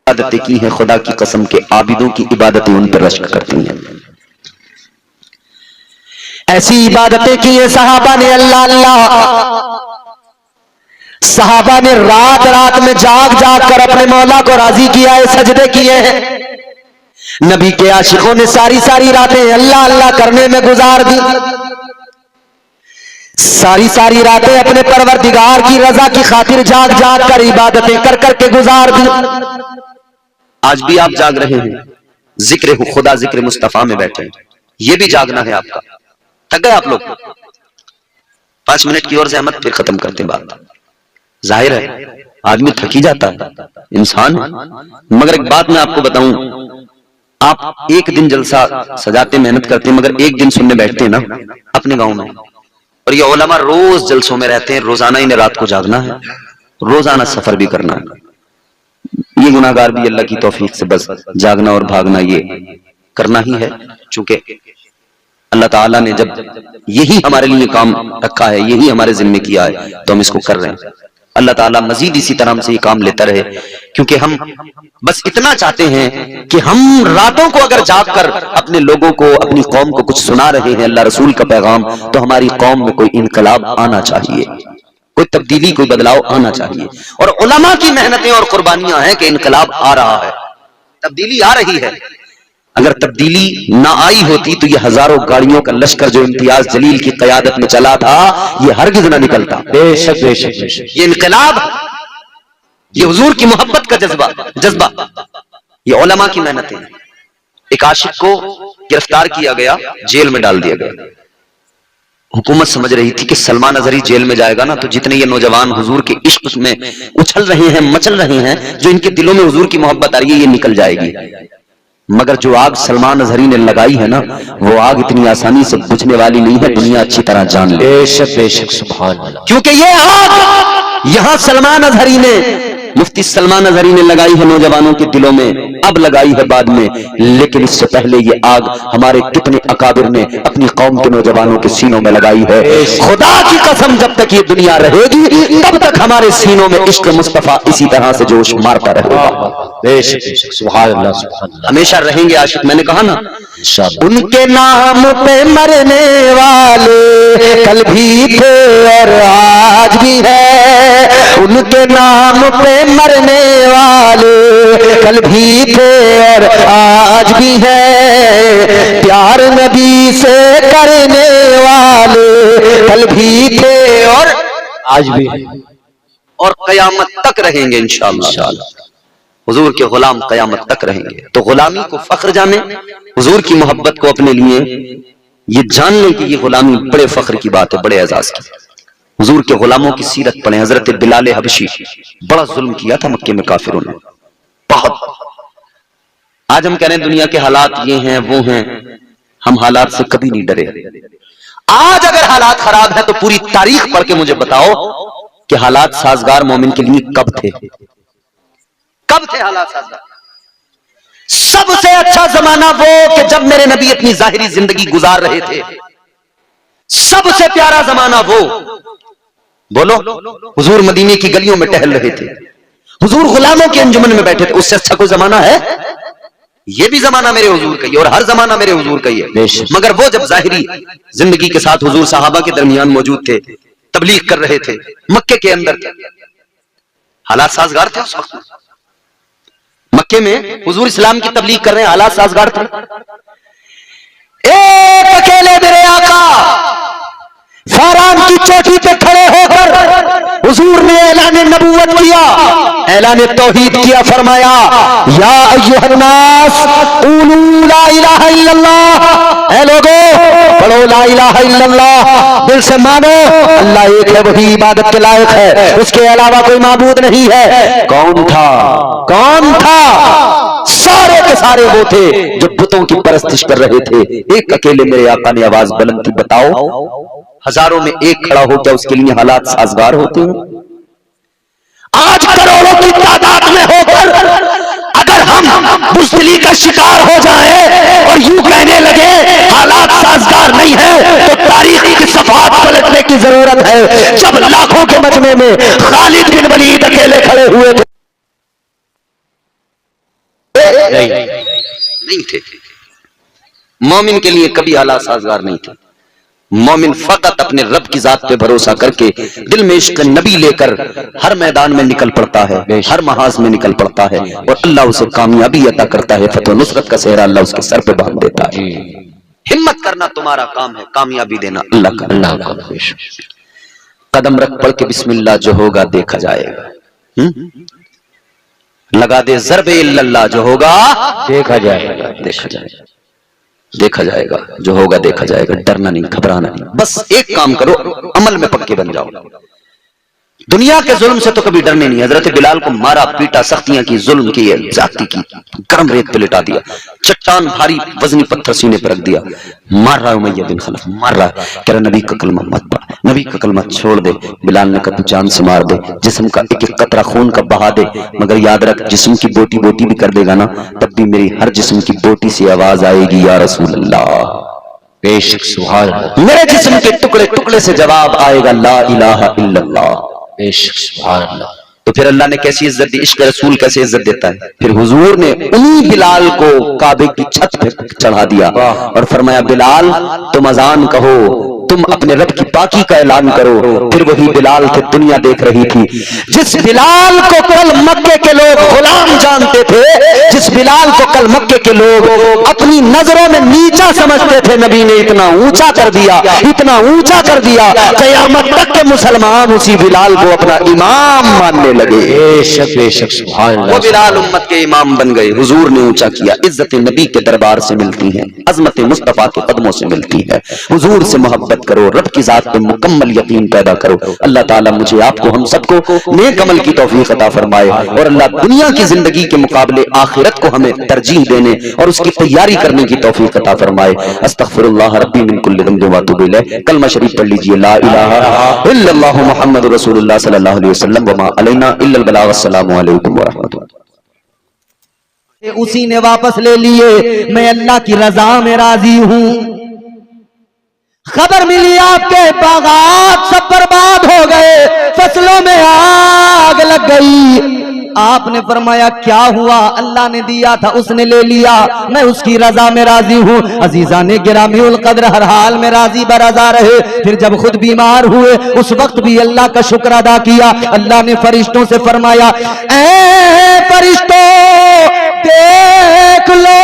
इबादतें की हैं, खुदा की कसम के आबिदों की इबादतें उन पर रश्क करती हैं। ऐसी इबादतें की है सहाबा ने, अल्लाह अल्लाह। सहाबा ने रात रात में जाग जाग कर अपने मौला को राजी किया है, सजदे किए हैं। नबी के आशिकों ने सारी सारी रातें अल्लाह अल्लाह करने में गुजार दी, सारी सारी रातें अपने परवरदिगार की रजा की खातिर जाग जाग कर इबादतें कर करके गुजार दी। आज भी आप जाग रहे हैं, जिक्र खुदा जिक्र मुस्तफा में बैठे हैं, ये भी जागना है आपका। थक गए आप लोग? 5 मिनट की ओर से अहमद, फिर खत्म करते हैं बात। जाहिर है आदमी थक ही जाता है, इंसान है। मगर एक बात मैं आपको बताऊं, आप एक दिन जलसा सजाते मेहनत करते हैं, मगर एक दिन सुनने बैठते हैं ना अपने गांव में, और ये उलमा रोज जलसों में रहते हैं, रोजाना इन्हें रात को जागना है, रोजाना सफर भी करना है। ये गुनाहगार भी अल्लाह की तौफीक से बस जागना और भागना ये करना ही है, चूंकि अल्लाह ताला ने जब यही हमारे लिए काम रखा है, यही हमारे जिम्मे किया है, तो हम इसको कर रहे हैं। अल्लाह ताला मजीद इसी तरह से ये काम लेता रहे, क्योंकि हम बस इतना चाहते हैं कि हम रातों को अगर जागकर अपने लोगों को, अपनी कौम को कुछ सुना रहे हैं अल्लाह रसूल का पैगाम, तो हमारी कौम में कोई इनकलाब आना चाहिए, कोई तब्दीली, कोई बदलाव आना चाहिए। और उलमा की मेहनतें और कुर्बानियां हैं कि इनकलाब आ रहा है, तब्दीली आ रही है। अगर तब्दीली ना आई होती तो ये हजारों गाड़ियों का लश्कर जो इम्तियाज जलील की क़यादत में चला था, ये हरगिज़ ना निकलता। बेशक बेशक बेशक। ये इनकलाब, ये हुजूर की मोहब्बत का जज्बा, ये उलमा की मेहनतें। एक आशिक को गिरफ्तार किया गया, जेल में डाल दिया गया। हुकूमत समझ रही थी कि सलमान अजहरी जेल में जाएगा ना, तो जितने ये नौजवान हुजूर के इश्क में उछल रहे हैं, मचल रहे हैं, जो इनके दिलों में हुजूर की मोहब्बत आ रही है, ये निकल जाएगी। मगर जो आग सलमान अजहरी ने लगाई है ना, वो आग इतनी आसानी से बुझने वाली नहीं है, दुनिया अच्छी तरह जान ले। बेशक बेशक सुभान अल्लाह। क्योंकि ये आग यहां सलमान अजहरी ने, मुफ्ती सलमान अजहरी ने लगाई है नौजवानों के दिलों में, अब लगाई है बाद में, लेकिन इससे पहले ये आग हमारे कितने अकाबिर ने अपनी कौम के नौजवानों के सीनों में लगाई है। खुदा की कसम, जब तक ये दुनिया रहेगी तब तक हमारे सीनों में इश्क मुस्तफा इसी तरह से जोश मारता रहेगा। बेशक बेशक सुभान अल्लाह सुभान अल्लाह। हमेशा रहेंगे आशिक, मैंने कहा ना, उनके नाम पे मरने वाले कल भी थे और आज भी है, उनके नाम पे मरने वाले कल भी थे और आज भी है, प्यार नबी से करने वाले कल भी थे और आज भी है, और कयामत तक रहेंगे इंशाअल्लाह। हुजूर के गुलाम कयामत तक रहेंगे। तो गुलामी को फख्र जाने, हुजूर की मोहब्बत को अपने लिए ये जान लें कि ये गुलामी बड़े फख्र की बात है, बड़े एजाज की। हुजूर के गुलामों की सीरत पढ़े। हजरत बिलाल हबशी, बड़ा जुल्म किया था मक्के में काफिरों ने, बहुत। आज हम कह रहे हैं दुनिया के हालात ये हैं वो हैं, हम हालात से कभी नहीं डरे। आज अगर हालात खराब है तो पूरी तारीख पढ़ के मुझे बताओ कि हालात साजगार मोमिन के लिए कब थे, कब थे हालात साजगार। सबसे अच्छा जमाना वो कि जब मेरे नबी अपनी जाहिरी जिंदगी गुजार रहे थे। सबसे प्यारा जमाना वो, बोलो, हुजूर मदीने की गलियों में टहल रहे थे, हुजूर गुलामों के अंजुमन में बैठे थे। उससे अच्छा कोई जमाना है? ये भी जमाना मेरे हुजूर का ही है और हर जमाना मेरे हुजूर का ही है। मगर वो जब जाहिरी जिंदगी के साथ हुजूर सहाबा के दरमियान मौजूद थे, तबलीग कर रहे थे, मक्के के अंदर थे, हालात साजगार थे उस वक्त। मक्के में हुजूर इस्लाम की तबलीग कर रहे हैं, हालात साजगार थे। एक अकेले मेरे आका फारान की चोटी पे खड़े होकर हुजूर ने ऐलान नबूवत किया, ऐलान तौहीद किया। फरमाया, या अय्युहन्नास क़ूलू ला इलाहा इल्लल्लाह, ऐ लोगो पढ़ो ला इलाहा इल्लल्लाह, दिल से मानो अल्लाह एक है, वही इबादत के लायक है, उसके अलावा कोई माबूद नहीं है। कौन था? कौन था? सारे के सारे वो थे जो बुतों की परस्तिश कर रहे थे। एक अकेले मेरे आका ने आवाज बुलंद की, बताओ हजारों में एक खड़ा हो, क्या उसके लिए हालात साजगार होते हैं? आज करोड़ों की तादाद में होकर अगर हम बुज़दिली का शिकार हो जाएं और यूं कहने लगे हालात साजगार नहीं है, तो तारीख की सफात पलटने की जरूरत है। जब लाखों के मजमे में खालिद बिन वलीद अकेले खड़े हुए थे, नहीं थे। मोमिन के लिए कभी हालात साजगार नहीं थे। मोमिन फकत अपने रब की जात पे भरोसा करके दिल में इश्क नबी लेकर हर मैदान में निकल पड़ता है, हर महाज में निकल पड़ता है और अल्लाह उसे कामयाबी अता करता है। फतह नुसरत का सेहरा अल्लाह उसके सर पे बांध देता है। हिम्मत करना तुम्हारा काम है, कामयाबी देना अल्लाह का। कदम रख पड़ के बिस्मिल्लाह, जो होगा देखा जाएगा। लगा दे ज़रबे इल्लल्लाह, जो होगा देखा जाएगा, देखा जाएगा, देखा जाएगा, जो होगा देखा जाएगा। डरना नहीं, घबराना नहीं, बस एक काम करो, अमल में पक्के बन जाओ। दुनिया के जुल्म से तो कभी डरने नहीं। हजरत बिलाल को मारा पीटा, सख्तियां की, जुल्म की, जाती की, गर्म रेत पे लिटा दिया, चट्टान भारी वजनी पत्थर सीने पर रख दिया। मार रहा है उमय्या बिन खलफ, मार रहा है, कह रहा नबी का कलमा मत पढ़, नबी का कलमा छोड़ दे। बिलाल ने कहा तू जान से मार दे, जिस्म का एक एक कतरा खून का बहा दे, मगर याद रख जिस्म की बोटी बोटी भी कर देगा ना, तब भी मेरी हर जिस्म की बोटी से आवाज आएगी, या रसूल अल्लाह, बेशक सुभान अल्लाह। मेरे जिस्म के टुकड़े टुकड़े से जवाब आएगा, ला इलाहा इल्लल्लाह, बेशक सुभान अल्लाह। तो फिर अल्लाह ने कैसी इज्जत दी, इश्क रसूल कैसे इज्जत देता है। फिर हुजूर ने उन्हीं बिलाल को काबे की छत पे चढ़ा दिया और फरमाया, बिलाल तुम अजान कहो, तुम अपने रब की पाकी का ऐलान करो। फिर वही बिलाल थे, दुनिया देख रही थी, जिस बिलाल को कल मक्के के लोग गुलाम जानते थे, जिस बिलाल को कल मक्के के लोग अपनी नजरों में नीचा समझते थे, नबी ने इतना ऊंचा कर दिया, इतना ऊंचा कर दिया, क़यामत तक के मुसलमान उसी बिलाल को अपना इमाम मानने लगे। बेशक बेशक सुभान अल्लाह। वो बिलाल उम्मत के इमाम बन गए, हुजूर ने ऊंचा किया। इज्जत नबी के दरबार से मिलती है, अजमत मुस्तफा के कदमों से मिलती है। हुजूर से मोहब्बत करो, रब की जात पे मुकम्मल यकीन पैदा करो। अल्लाह ताला मुझे आपको हम सबको नेक अमल की तौफीक अता फरमाए और अल्लाह दुनिया की जिंदगी के मुकाबले आखिरत को हमें तरजीह देने और उसकी तैयारी करने की तौफीक अता फरमाए। अस्तगफिरुल्लाह रब्बी मिन कुल्लि ज़ंबिन व अतूबु इलैह। कलमा शरीफ पढ़ लीजिए, ला इलाहा इल्लल्लाह मुहम्मदुर रसूलुल्लाह सल्लल्लाहु अलैहि वसल्लम व मा अलैना इल्लल बलाग। अस्सलामु अलैकुम व रहमतुल्लाह। उसी ने वापस ले लिए, मैं अल्लाह की रजा में राजी हूं। खबर मिली आपके बागात सब बर्बाद हो गए, फसलों में आग लग गई। आपने फरमाया क्या हुआ? अल्लाह ने दिया था उसने ले लिया, मैं उसकी रजा में राजी हूँ। अजीजा ने गिरामीउल कद्र हर हाल में राजी बरजा रहे। फिर जब खुद बीमार हुए उस वक्त भी अल्लाह का शुक्र अदा किया। अल्लाह ने फरिश्तों से फरमाया, ऐ फरिश्तों देख लो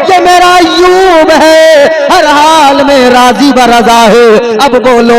ये मेरा अय्यूब है, हर हाल में राजी बरजा है, अब बोलो।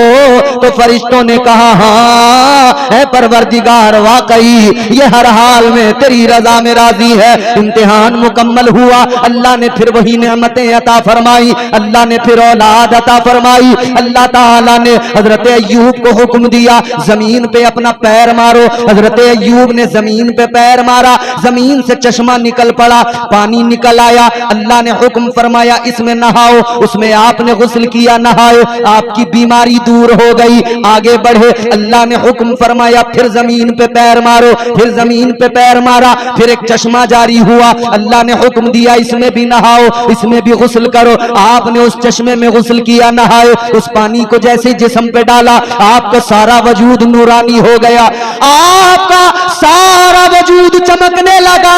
तो फरिश्तों ने कहा हाँ है परवरदिगार, वाकई ये हर हाल में तेरी रजा में राजी है। इम्तिहान मुकम्मल हुआ, अल्लाह ने फिर वही नेमतें अता फरमाई, अल्लाह ने फिर औलाद अता फरमाई। अल्लाह ताला ने हजरत अय्यूब को हुक्म दिया जमीन पे अपना पैर मारो। हजरत अय्यूब ने जमीन पे पैर मारा, जमीन से चश्मा निकल पड़ा, पानी निकल आया। अल्लाह ने हुक्म फरमाया इसमें नहाओ, उसमें आपने गुस्ल किया, नहाए, आपकी बीमारी दूर हो गई। आगे बढ़े, अल्लाह ने हुक्म फरमाया फिर जमीन पे पैर मारो, फिर जमीन पे पैर मारा, फिर एक चश्मा जारी हुआ। अल्लाह ने हुक्म दिया इसमें भी नहाओ, इसमें भी गुस्ल करो। आपने उस चश्मे में गुस्ल किया, नहाए, उस पानी को जैसे जिस्म पे डाला, आपका सारा वजूद नूरानी हो गया, आपका सारा वजूद चमकने लगा।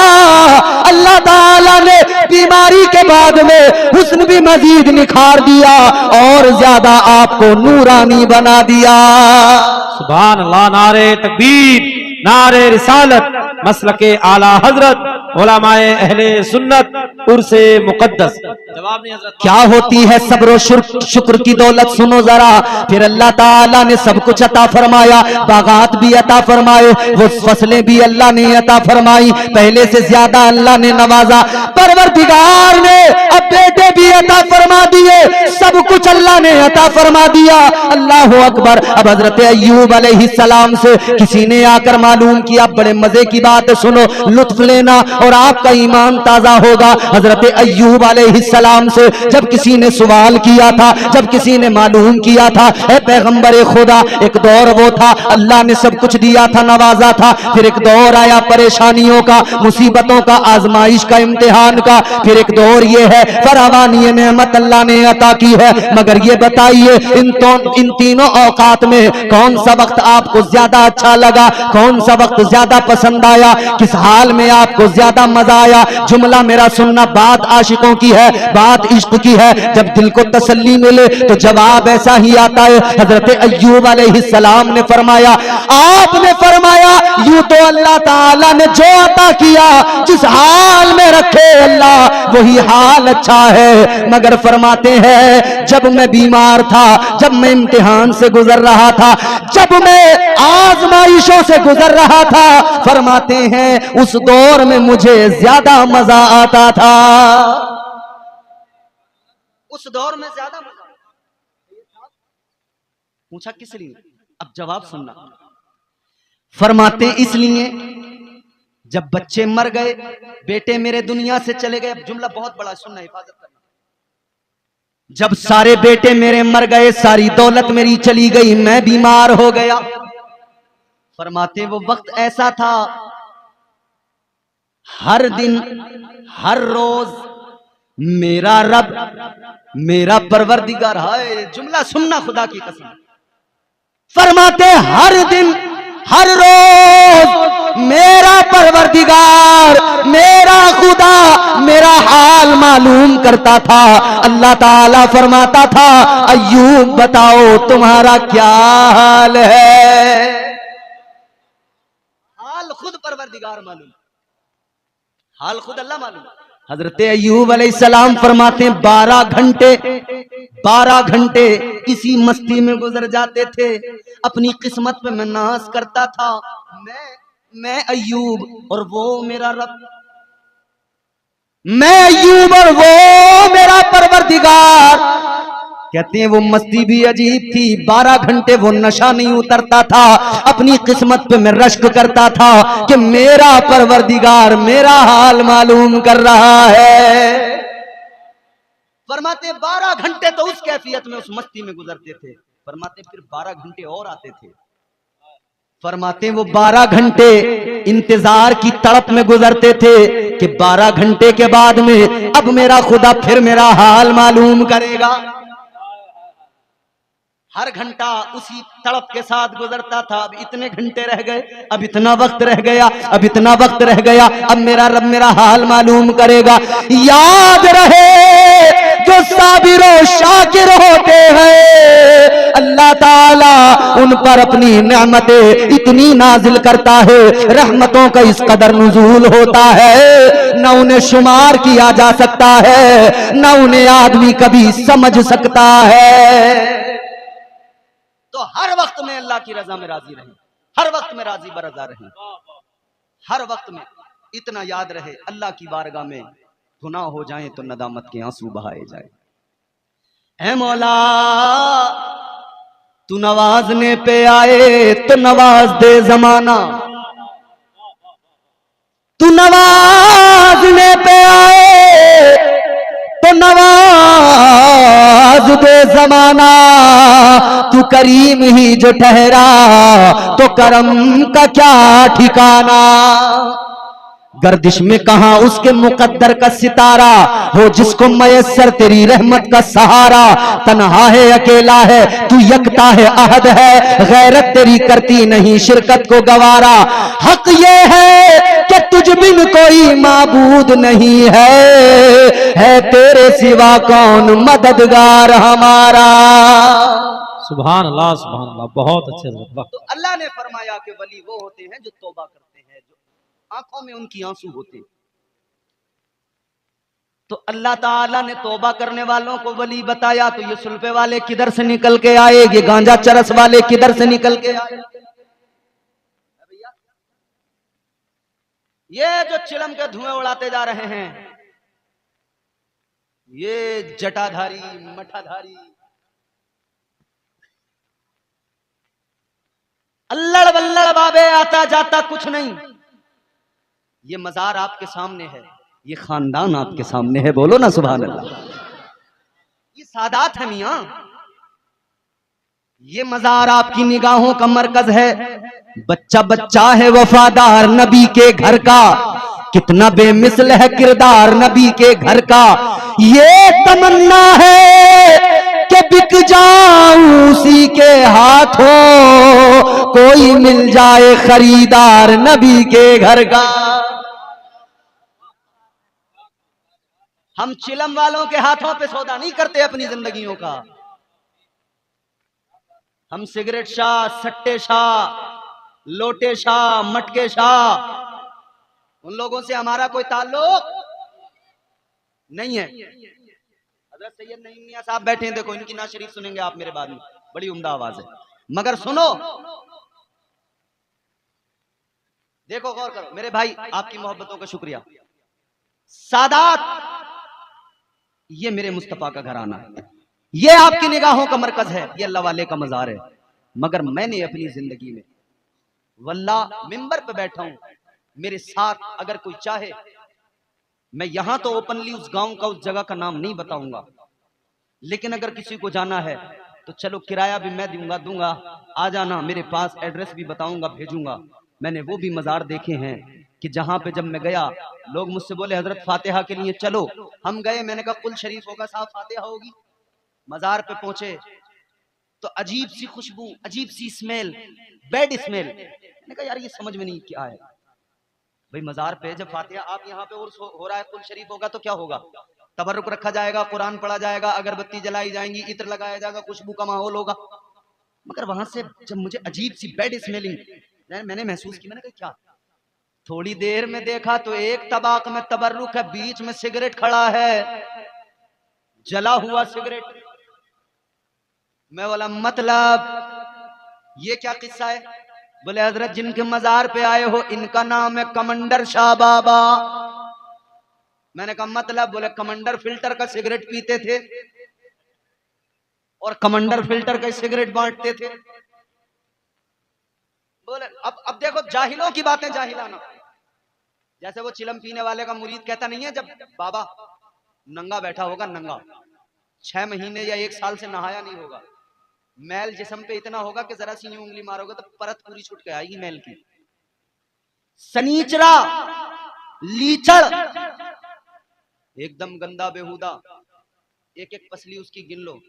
अल्लाह ताला ने बीमारी के बाद में हुस्न भी मजीद निखार दिया और ज्यादा आपको नूरानी बना दिया। सुभान अल्लाह, नारे तकबीर, नारे रिसालत, मसलके आला हजरत, उलमाए अहले सुन्नत, उर्से मुकद्दस। जवाब नहीं हजरत। क्या होती है सब्र शुक्र की दौलत, सुनो जरा। फिर अल्लाह ताला ने सब कुछ अता फरमाया, बागात भी अता फरमाए, वो फसलें भी अल्लाह ने अता फरमाई, पहले से ज्यादा अल्लाह ने नवाजा। परवरदिगार ने अब बेटे भी अता फरमा दिए, सब कुछ अल्लाह ने अता फरमा दिया। अल्लाह अकबर। अब हजरत अय्यूब अलैहिस्सलाम से किसी ने आकर मालूम किया, बड़े मजे की बात सुनो, लुत्फ लेना और आपका ईमान ताजा होगा। हजरत अय्यूब अलैहिस्सलाम से जब किसी ने सवाल किया था, जब किसी ने मालूम किया था, ए पैगंबर खुदा, एक दौर वो था अल्लाह ने सब कुछ दिया था, नवाजा था, फिर एक दौर आया परेशानियों का, मुसीबतों का, आजमाइश का, इम्तिहान का, फिर एक दौर ये है फरावानी नेमत अल्लाह ने अता की है। मगर ये बताइए इन तीनों औकात में कौन सा वक्त आपको ज्यादा अच्छा लगा, कौन सा वक्त ज्यादा पसंद आया, किस हाल में आपको ज्यादा मजा आया? जुमला मेरा सुनना, बात आशिकों की है, बात इश्क की है। जब दिल को तसल्ली मिले तो जवाब ऐसा ही आता है। हजरत अय्यूब अलैहिस्सलाम ने फरमाया, आपने फरमाया यूं तो अल्लाह ताला ने जो अता किया, जिस हाल में रखे अल्लाह वही हाल अच्छा है। मगर फरमाते हैं जब मैं बीमार था, जब मैं इम्तिहान से गुजर रहा था, जब मैं आजमाइशों से गुजर रहा था, फरमाते हैं उस दौर में मुझे ज्यादा मजा आता था, उस दौर में ज्यादा मजा। पूछा किस लिए? अब जवाब सुनना। फरमाते इसलिए जब बच्चे मर गए, बेटे मेरे दुनिया से चले गए। अब जुमला बहुत बड़ा, सुनना, हिफाजत करना। जब सारे बेटे मेरे मर गए, सारी दौलत मेरी चली गई, मैं बीमार हो गया। फरमाते वो वक्त ऐसा था, हर दिन हर रोज मेरा रब, मेरा परवरदिगार, हाय जुमला सुनना खुदा की कसम। फरमाते हर दिन हर रोज मेरा परवरदिगार, मेरा खुदा मेरा हाल मालूम करता था। अल्लाह ताला फरमाता था अय्यूब बताओ तुम्हारा क्या हाल है? हाल खुद परवरदिगार मालूम, हाल खुद अल्लाह मालूम। हजरत अय्यूब अलैहिस्सलाम फरमाते 12 घंटे इसी मस्ती में गुजर जाते थे। अपनी किस्मत पे मैं नाज करता था, मैं अय्यूब और वो मेरा रब, मैं अय्यूब और वो मेरा परवरदिगार। कहते हैं वो मस्ती भी अजीब थी, 12 घंटे वो नशा नहीं उतरता था। अपनी किस्मत पे मैं रश्क करता था कि मेरा परवरदिगार मेरा हाल मालूम कर रहा है। फरमाते 12 घंटे तो उस कैफियत में, उस मस्ती में गुजरते थे। फरमाते फिर 12 घंटे और आते थे। फरमाते वो 12 घंटे इंतजार की तड़प में गुजरते थे कि 12 घंटे के बाद में अब मेरा खुदा फिर मेरा हाल मालूम करेगा। हर घंटा उसी तड़प के साथ गुजरता था। अब इतने घंटे रह गए, अब इतना वक्त रह गया, अब इतना वक्त रह गया, अब मेरा रब मेरा हाल मालूम करेगा। याद रहे जो साबिर और शाकिर होते हैं, अल्लाह ताला उन पर अपनी नेमतें इतनी नाजिल करता है, रहमतों का इस कदर नुज़ूल होता है, न उन्हें शुमार किया जा सकता है, न उन्हें आदमी कभी समझ सकता है। तो हर वक्त में अल्लाह की रजा में राजी रहें, हर वक्त में राजी बरजा रहें, हर वक्त में इतना याद रहे अल्लाह की बारगाह में गुनाह हो जाए तो नदामत के आंसू बहाए जाए। ऐ मौला तू नवाजने पे आए तो नवाज दे जमाना, तू नवाजने पे आए तो नवाज दे जमाना, तू करीम ही जो ठहरा तो करम का क्या ठिकाना। गर्दिश में कहां उसके मुकद्दर का सितारा हो जिसको मयस्सर तेरी रहमत का सहारा। तन्हा है अकेला है तू यकता है अहद है, गैरत तेरी करती नहीं शिरकत को गवारा। हक ये है कि तुझ बिन कोई माबूद नहीं है तेरे सिवा कौन मददगार हमारा। सुभान अल्लाह सुभान अल्लाह, बहुत अच्छे से। तो अल्लाह ने फरमाया कि वली वो होते हैं जो तौबा करते हैं, जो आंखों में उनकी आंसू होते। तो अल्लाह ताला ने तौबा करने वालों को वली बताया, तो ये सुल्फे वाले किधर से निकल के आए, ये गांजा चरस वाले किधर से निकल के आए। ये जो चिलम के धुएं उड़ाते जा रहे हैं, ये जटाधारी मठाधारी अल्लड़ बल्लड़ बाबे आता जाता कुछ नहीं। ये मजार आपके सामने है, ये खानदान आपके सामने है, बोलो ना सुभान अल्लाह। ये सादात है मियां, ये मजार आपकी निगाहों का मरकज है। बच्चा बच्चा है वफादार नबी के घर का, कितना बेमिसल है किरदार नबी के घर का। ये तमन्ना है कि बिक जाऊं उसी के हाथों, कोई मिल जाए खरीदार नबी के घर का। हम चिलम वालों के हाथों पे सौदा नहीं करते अपनी जिंदगियों का। हम सिगरेट शाह, सट्टे शाह, लोटे शाह, मटके शाह, उन लोगों से हमारा कोई ताल्लुक नहीं है। हज़रत सैयद नईम मियां साहब बैठे हैं, देखो इनकी ना शरीफ सुनेंगे आप मेरे बाद में, बड़ी उम्दा आवाज है, मगर सुनो, देखो गौर करो मेरे भाई, आपकी मोहब्बतों का शुक्रिया। सादात ये मेरे मुस्तफा का घराना है, ये आपकी निगाहों का मरकज है, ये अल्लाह वाले का मजार है। मगर मैंने अपनी जिंदगी में वल्लाह मिंबर पे बैठा हूं, मेरे साथ अगर कोई चाहे, मैं यहां तो ओपनली उस गांव का उस जगह का नाम नहीं बताऊंगा, लेकिन अगर किसी को जाना है तो चलो किराया भी मैं दूंगा, आ जाना मेरे पास, एड्रेस भी बताऊंगा, भेजूंगा। मैंने वो भी मजार देखे हैं कि जहां पे जब मैं गया लोग मुझसे बोले हजरत फातिहा के लिए चलो, हम गए, मैंने कहा कुल शरीफ होगा साहब, फातिहा होगी। मजार पे पहुंचे तो अजीब सी खुशबू, अजीब सी स्मेल, बैड स्मेल। मैंने कहा यार ये समझ में नहीं क्या है भाई, मजार पे जब फातिहा आप यहाँ पे उर्स हो रहा है, कुल शरीफ होगा तो क्या होगा, तबरुक रखा जाएगा, कुरान पढ़ा जाएगा, अगरबत्ती जलाई जाएंगी, इत्र लगाया जाएगा, खुशबू का माहौल होगा। मगर वहां से जब मुझे अजीब सी बैड स्मेलिंग मैंने महसूस की, मैंने कहा क्या, थोड़ी देर में देखा तो एक तबाक में तबरुक है, बीच में सिगरेट खड़ा है, जला हुआ सिगरेट। मैं बोला मतलब ये क्या किस्सा है? बोले हजरत जिनके मजार पे आए हो इनका नाम है कमांडर शाह बाबा। मैंने कहा मतलब? बोले कमांडर फिल्टर का सिगरेट पीते थे और कमांडर फिल्टर का सिगरेट बांटते थे। बोले अब देखो जाहिलों की बातें जाहिलाना, जैसे वो चिलम पीने वाले का मुरीद कहता नहीं है, जब बाबा नंगा बैठा होगा, नंगा 6 महीने या 1 साल से नहाया नहीं होगा, मैल जिस्म पे इतना होगा कि जरा सी उंगली मारोगे तो परत पूरी छूट के आएगी मैल की। सनीचरा, लीचड़, एकदम गंदा बेहुदा, एक एक पसली उसकी गिन लो,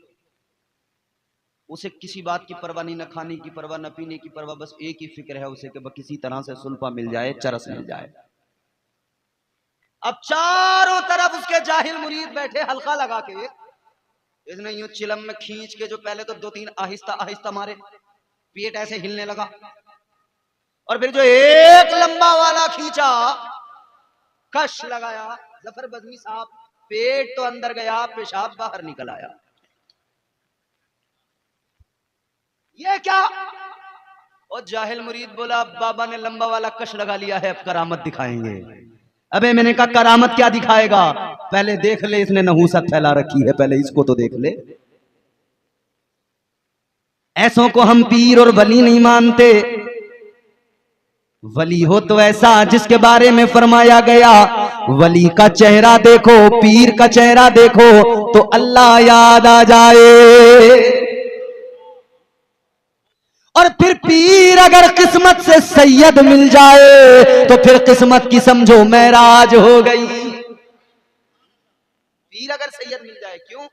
उसे किसी बात की परवाह नहीं, न खाने की परवाह, न पीने की परवाह, बस एक ही फिक्र है उसे कि किसी तरह से सुल्फा मिल जाए, चरस मिल जाए। अब चारों तरफ उसके जाहिल मुरीद बैठे हल्का लगा के, इसने यूं चिलम में खींच के जो पहले तो 2-3 आहिस्ता आहिस्ता मारे, पेट ऐसे हिलने लगा, और फिर जो एक लंबा वाला खींचा, कश लगाया, जफर बजमी साहब पेट तो अंदर गया, पेशाब बाहर निकल आया। ये क्या? और जाहिल मुरीद बोला अब बाबा ने लंबा वाला कश लगा लिया है, अब करामत दिखाएंगे। अबे मैंने कहा करामत क्या दिखाएगा, पहले देख ले, इसने नहूसत फैला रखी है, पहले इसको तो देख ले। ऐसों को हम पीर और वली नहीं मानते। वली हो तो ऐसा जिसके बारे में फरमाया गया वली का चेहरा देखो, पीर का चेहरा देखो तो अल्लाह याद आ जाए। और फिर पीर अगर किस्मत से सैयद मिल जाए तो फिर किस्मत की समझो महराज हो गई। पीर अगर सैयद मिल जाए, क्यों?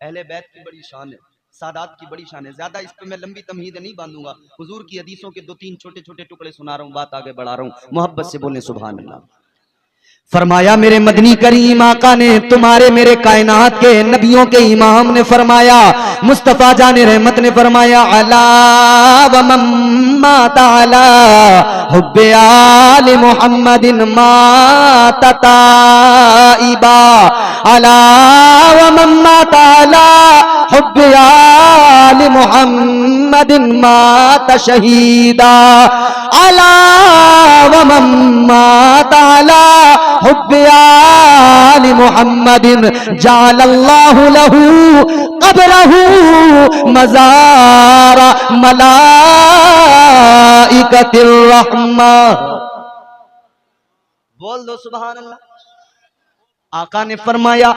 अहले बैत की बड़ी शान है, सादात की बड़ी शान है। ज्यादा इस पे मैं लंबी तमहीद नहीं बांधूंगा, हुजूर की हदीसों के 2-3 छोटे छोटे टुकड़े सुना रहा हूं, बात आगे बढ़ा रहा हूं। मोहब्बत से बोले सुभान अल्लाह। फरमाया मेरे मदनी करीम आका ने, तुम्हारे मेरे कायनात के नबियों के इमाम ने फरमाया, मुस्तफा जाने रहमत ने फरमाया, अला व मम्मा ताला हुब्बे आले मुहम्मदिन माता ताइबा, अला व मम्मा ताला हुब्बे आले मुहम्मदिन माता शहीदा, अला व मम्मा ताला हुब्बे आले मुहम्मदिन जालल्लाहु लहू क़ब्रहू मज़ारा मलाइकतिर रहमा। बोल दो सुभान अल्लाह। आका ने फरमाया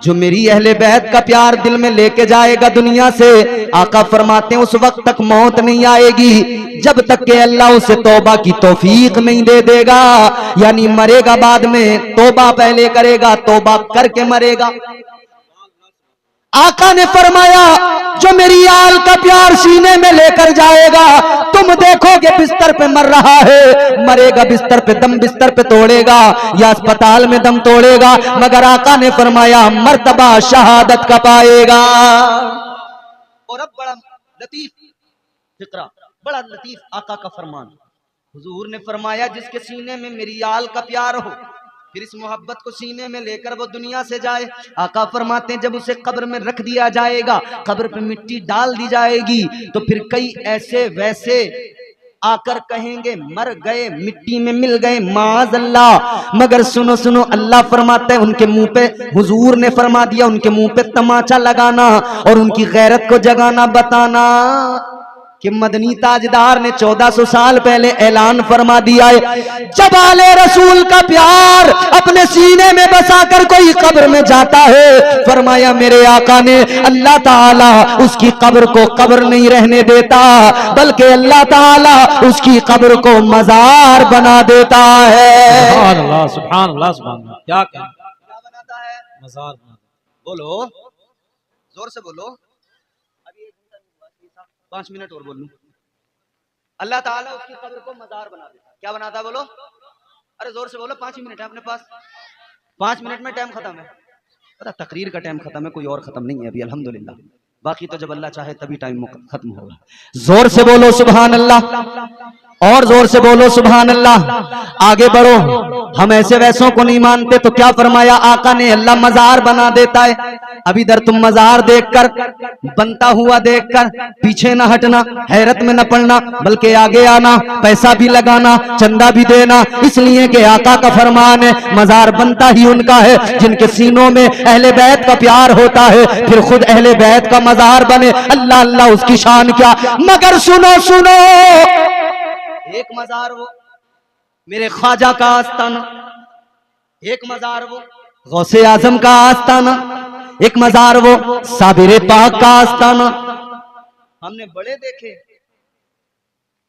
जो मेरी अहले बैत का प्यार दिल में लेके जाएगा दुनिया से, आका फरमाते हैं उस वक्त तक मौत नहीं आएगी जब तक के अल्लाह उसे तौबा की तौफीक नहीं दे देगा। यानी मरेगा बाद में, तौबा पहले करेगा, तौबा करके मरेगा। आका ने फरमाया जो मेरी आल का प्यार सीने में लेकर जाएगा, तुम देखोगे बिस्तर पे मर रहा है, मरेगा बिस्तर पे, दम बिस्तर पे तोड़ेगा या अस्पताल में दम तोड़ेगा, मगर आका ने फरमाया मर्तबा शहादत का पाएगा। और अब बड़ा लतीफ फिक्रा, बड़ा लतीफ आका का फरमान, हुजूर ने फरमाया जिसके सीने में मेरी आल का प्यार हो, फिर इस मोहब्बत को सीने में लेकर वो दुनिया से जाए, आका फरमाते हैं जब उसे कब्र में रख दिया जाएगा, कब्र पे मिट्टी डाल दी जाएगी, तो फिर कई ऐसे वैसे आकर कहेंगे मर गए, मिट्टी में मिल गए, माज़ अल्लाह। मगर सुनो सुनो, अल्लाह फरमाते हैं उनके मुंह पे, हुजूर ने फरमा दिया उनके मुंह पे तमाचा लगाना और उनकी गैरत को जगाना बताना कि मदनी ताजदार ने 1400 साल पहले ऐलान फरमा दिया है, जब आले रसूल का प्यार अपने सीने में बसाकर कोई कब्र में जाता है, फरमाया मेरे आका ने अल्लाह ताला उसकी कब्र को कब्र नहीं रहने देता, बल्कि अल्लाह ताला उसकी कब्र को मजार बना देता है। सुभान अल्लाह, सुभान अल्लाह, सुभान अल्लाह। क्या बनाता है? मजार। बोलो, जोर से बोलो। 5 मिनट और बोल लूं। अल्लाह ताला उसकी कब्र को मजार बना देता। क्या बनाता है? बोलो, अरे जोर से बोलो, 5 ही मिनट है अपने पास, 5 मिनट में टाइम खत्म है। पता तकरीर का टाइम खत्म है, कोई और खत्म नहीं है अभी अल्हम्दुलिल्लाह, बाकी तो जब अल्लाह चाहे तभी टाइम खत्म होगा। जोर से बोलो सुभान अल्लाह, और जोर से बोलो सुभान अल्लाह। आगे बढ़ो, हम ऐसे वैसों को नहीं मानते। तो क्या फरमाया आका ने, अल्लाह मजार बना देता है। अब इधर तुम मजार देखकर, बनता हुआ देखकर पीछे न हटना, हैरत में न पड़ना, बल्कि आगे आना, पैसा भी लगाना, चंदा भी देना, इसलिए कि आका का फरमान है मजार बनता ही उनका है जिनके सीनों में अहले बैत का प्यार होता है, फिर खुद अहले बैत का मजार बने। अल्लाह अल्लाह उसकी शान क्या। मगर सुनो सुनो, एक मजार वो मेरे ख्वाजा का आस्ताना, एक मजार वो गौसे आजम का आस्ताना, एक मजार वो साबिरे पाक का आस्ताना। हमने बड़े देखे,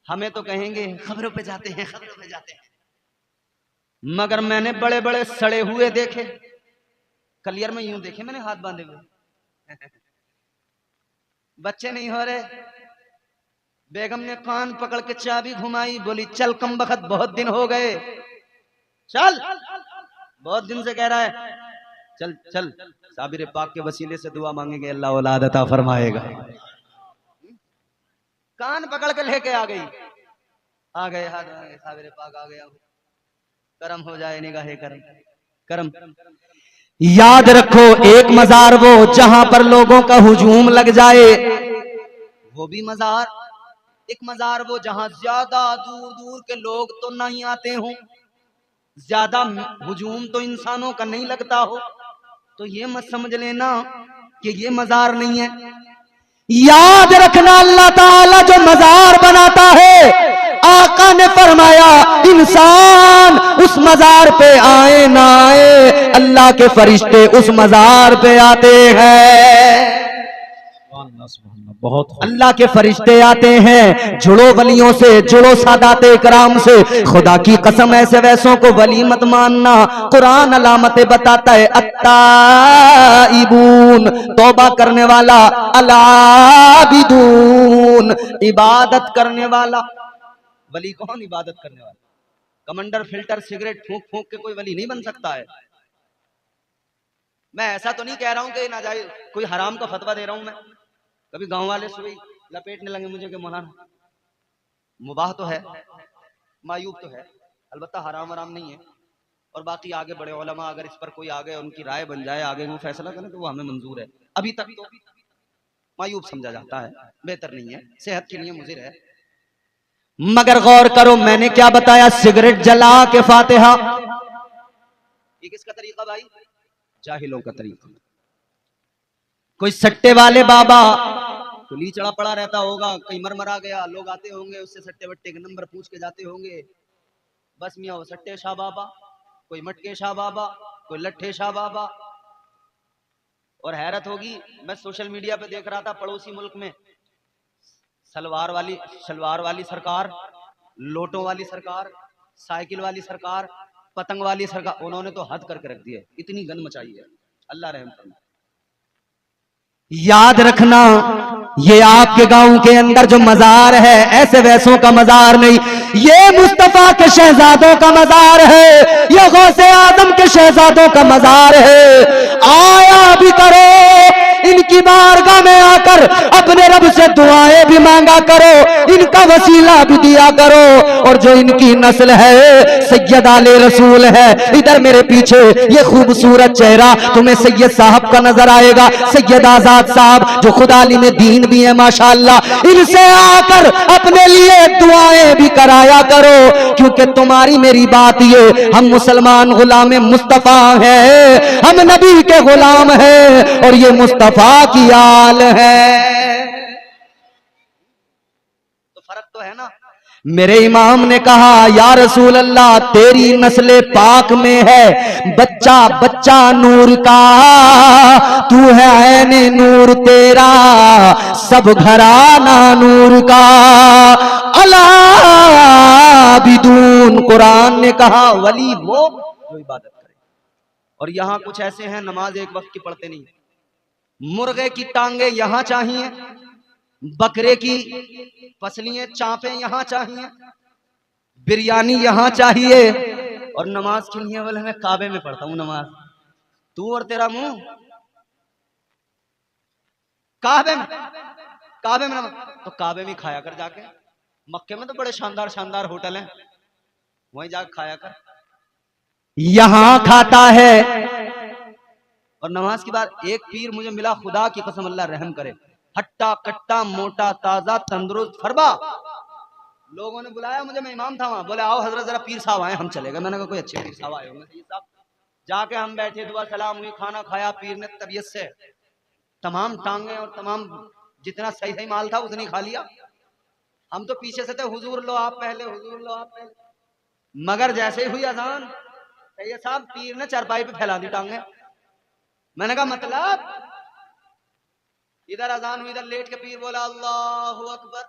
हमें तो कहेंगे खबरों पे जाते हैं, खबरों पे जाते हैं, मगर मैंने बड़े बड़े सड़े हुए देखे। कलियर में यूं देखे मैंने, हाथ बांधे हुए बच्चे नहीं हो रहे। बेगम ने कान पकड़ के चाबी घुमाई, बोली चल कम बखत, बहुत दिन हो गए, चल, बहुत दिन से कह रहा है, चल चल, साबिर पाक के वसीले से दुआ मांगेंगे, अल्लाह औलाद अता फरमाएगा। कान पकड़ के लेके आ गई, आ गए हाथ, साबिर पाक आ गया, करम हो जाए निगाहे करम करम। याद रखो एक मजार वो जहां पर लोगों का हुजूम लग जाए, वो भी मजार, एक मजार वो जहां ज्यादा दूर दूर के लोग तो नहीं आते हों, ज्यादा हुजूम तो इंसानों का नहीं लगता हो, तो ये मत समझ लेना कि ये मजार नहीं है। याद रखना अल्लाह ताला जो मजार बनाता है, आका ने फरमाया इंसान उस मजार पे आए ना आए, अल्लाह के फरिश्ते उस मजार पे आते हैं। बहुत अल्लाह के फरिश्ते आते हैं, जुड़ो वलियों से, जुड़ो सादाते कराम से। खुदा की कसम ऐसे वैसों को वली मत मानना। कुरान अलामतें बताता है, अत्ताइबून तौबा करने वाला, अलाबिदून इबादत करने वाला। वली कौन? इबादत करने वाला। कमंडर फिल्टर सिगरेट फूंक फूंक के कोई वली नहीं बन सकता है। मैं ऐसा तो नहीं कह रहा हूं कि ना जाए कोई हराम का फतवा दे रहा हूं मैं। कभी गांव वाले सुई लपेटने लगे मुझे कि मौलाना मुबाह तो है, मायूब तो है, अलबत्ता हराम हराम नहीं है, और बाकी आगे बड़े उलमा अगर इस पर कोई आगे उनकी राय बन जाए, आगे वो फैसला करें तो वो हमें मंजूर है। अभी तक तो मायूब समझा जाता है, बेहतर नहीं है, सेहत के लिए मुज़िर है। मगर गौर करो मैंने क्या बताया, सिगरेट जला के फातिहा। ये किसका तरीका भाई? जाहिलों का तरीका। कोई सट्टे वाले बाबा कुली चढ़ा पड़ा रहता होगा, कहीं मरमरा गया, लोग आते होंगे उससे सट्टे वट्टे के नंबर पूछ के जाते होंगे। बस मियाँ वो सट्टे शाह बाबा, कोई मटके शाह बाबा, कोई लट्ठे शाह बाबा। और हैरत होगी, मैं सोशल मीडिया पे देख रहा था पड़ोसी मुल्क में शलवार वाली सरकार, लोटों वाली सरकार, साइकिल वाली सरकार, पतंग वाली सरकार, उन्होंने तो हद करके रख दी है। इतनी गंद मचाई है, अल्लाह रहम करे। याद रखना ये आपके गांव के अंदर जो मजार है ऐसे वैसों का मजार नहीं, ये मुस्तफा के शहजादों का मजार है, ये गौसे आदम के शहजादों का मजार है। आया भी करो इनकी बारगाह में आकर, अपने रब से दुआएं भी मांगा करो, इनका वसीला भी दिया करो। और जो इनकी नस्ल है सैयद आले रसूल है, इधर मेरे पीछे ये खूबसूरत चेहरा तुम्हें सैयद साहब का नजर आएगा, सैयद आजाद साहब जो खुदाली में दीन भी है माशाअल्लाह। इनसे आकर अपने लिए दुआएं भी कराया करो, क्योंकि तुम्हारी मेरी बात ये, हम मुसलमान गुलाम मुस्तफा है, हम नबी के गुलाम है, और ये मुस्तफा की आल है। तो फर्क तो है ना। मेरे इमाम ने कहा या रसूल अल्लाह तेरी नस्ले पाक में है बच्चा बच्चा नूर का, तू है ऐने नूर तेरा सब घराना नूर का। अला बिदून कुरान ने कहा वली वो जो इबादत करे। और यहाँ कुछ ऐसे हैं नमाज एक वक्त की पढ़ते नहीं। मुर्गे की टांगे यहाँ चाहिए, बकरे की पसलियां चापे यहाँ चाहिए, बिरयानी यहाँ चाहिए, और नमाज के लिए बोले मैं काबे में पढ़ता हूँ नमाज। तू और तेरा मुंह काबे में नमाज, तो काबे में खाया कर जाके। मक्के में तो बड़े शानदार शानदार होटल हैं, वहीं जाकर खाया कर। यहां खाता है। और नमाज की बात, एक पीर मुझे मिला, खुदा की कसम अल्लाह रहम करे, हट्टा कट्टा मोटा ताजा तंदुरुस्त फरबा। लोगों ने बुलाया मुझे, मैं इमाम था वहां, बोले आओ हजरत जरा पीर साहब आए, हम चले गए। मैंने कहा कोई अच्छे पीर साहब आए होंगे सही साहब। जाके हम बैठे, दुआ सलाम हुई, खाना खाया। पीर ने तबीयत से तमाम टांगे और तमाम जितना सही सही माल था उतनी खा लिया। हम तो पीछे से थे, हुजूर लो आप पहले, हुजूर लो आप पहले। मगर जैसे ही हुई अजान, सैयद साहब पीर ने चारपाई पे फैला दी टांगे। मैंने कहा मतलब? इधर अजान हुई, इधर लेट के पीर बोला अल्लाहु अकबर।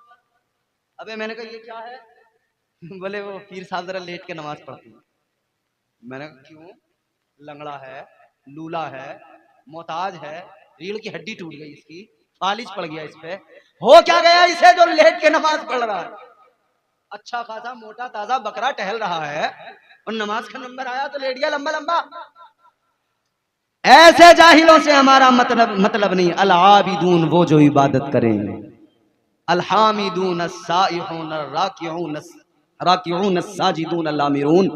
अबे मैंने कहा ये क्या है? बोले वो पीर साहब जरा लेट के नमाज पढ़ते हैं। मैंने कहा क्यों? लंगड़ा है, लूला है, मोहताज है, रीढ़ की हड्डी टूट गई इसकी, फालिज पड़ गया इस पे, हो क्या गया इसे जो लेट के नमाज पढ़ रहा है? अच्छा खासा मोटा ताजा बकरा टहल रहा है और नमाज का नंबर आया तो लेट गया लंबा लंबा। ऐसे जाहिलों से हमारा मतलब नहीं। अल आबिदून वो जो इबादत करेंगे, अल हामिदून अस्साइहून अर्राकिऊन अस्साजिदून अल आमिरून,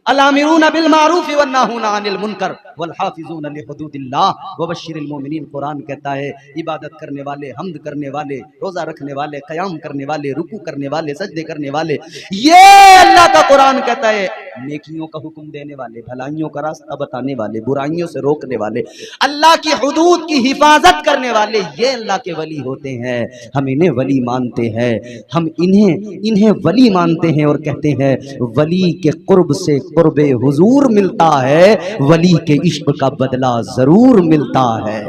अल-आमिरूना बिल मारूफ वन्नाहूना अनिल मुनकर वल हाफिजूना लिहुदूदिल्लाह वबश्शिरिल मोमिनीन। कुरान कहता है इबादत करने वाले, हम्द करने वाले, रोजा रखने वाले, क़याम करने वाले, रुकू करने वाले, सजदे करने वाले, ये अल्लाह का कुरान कहता है नेकियों का हुक्म देने वाले, भलाइयों का रास्ता बताने वाले, बुराइयों से रोकने वाले, अल्लाह की हुदूद की हिफाजत करने वाले, ये अल्लाह के वली होते हैं। हम इन्हें वली मानते हैं, हम इन्हें वली मानते हैं और कहते हैं वली के कुर्ब से कुर्बे हुजूर मिलता है, वली के इश्क का बदला जरूर मिलता है।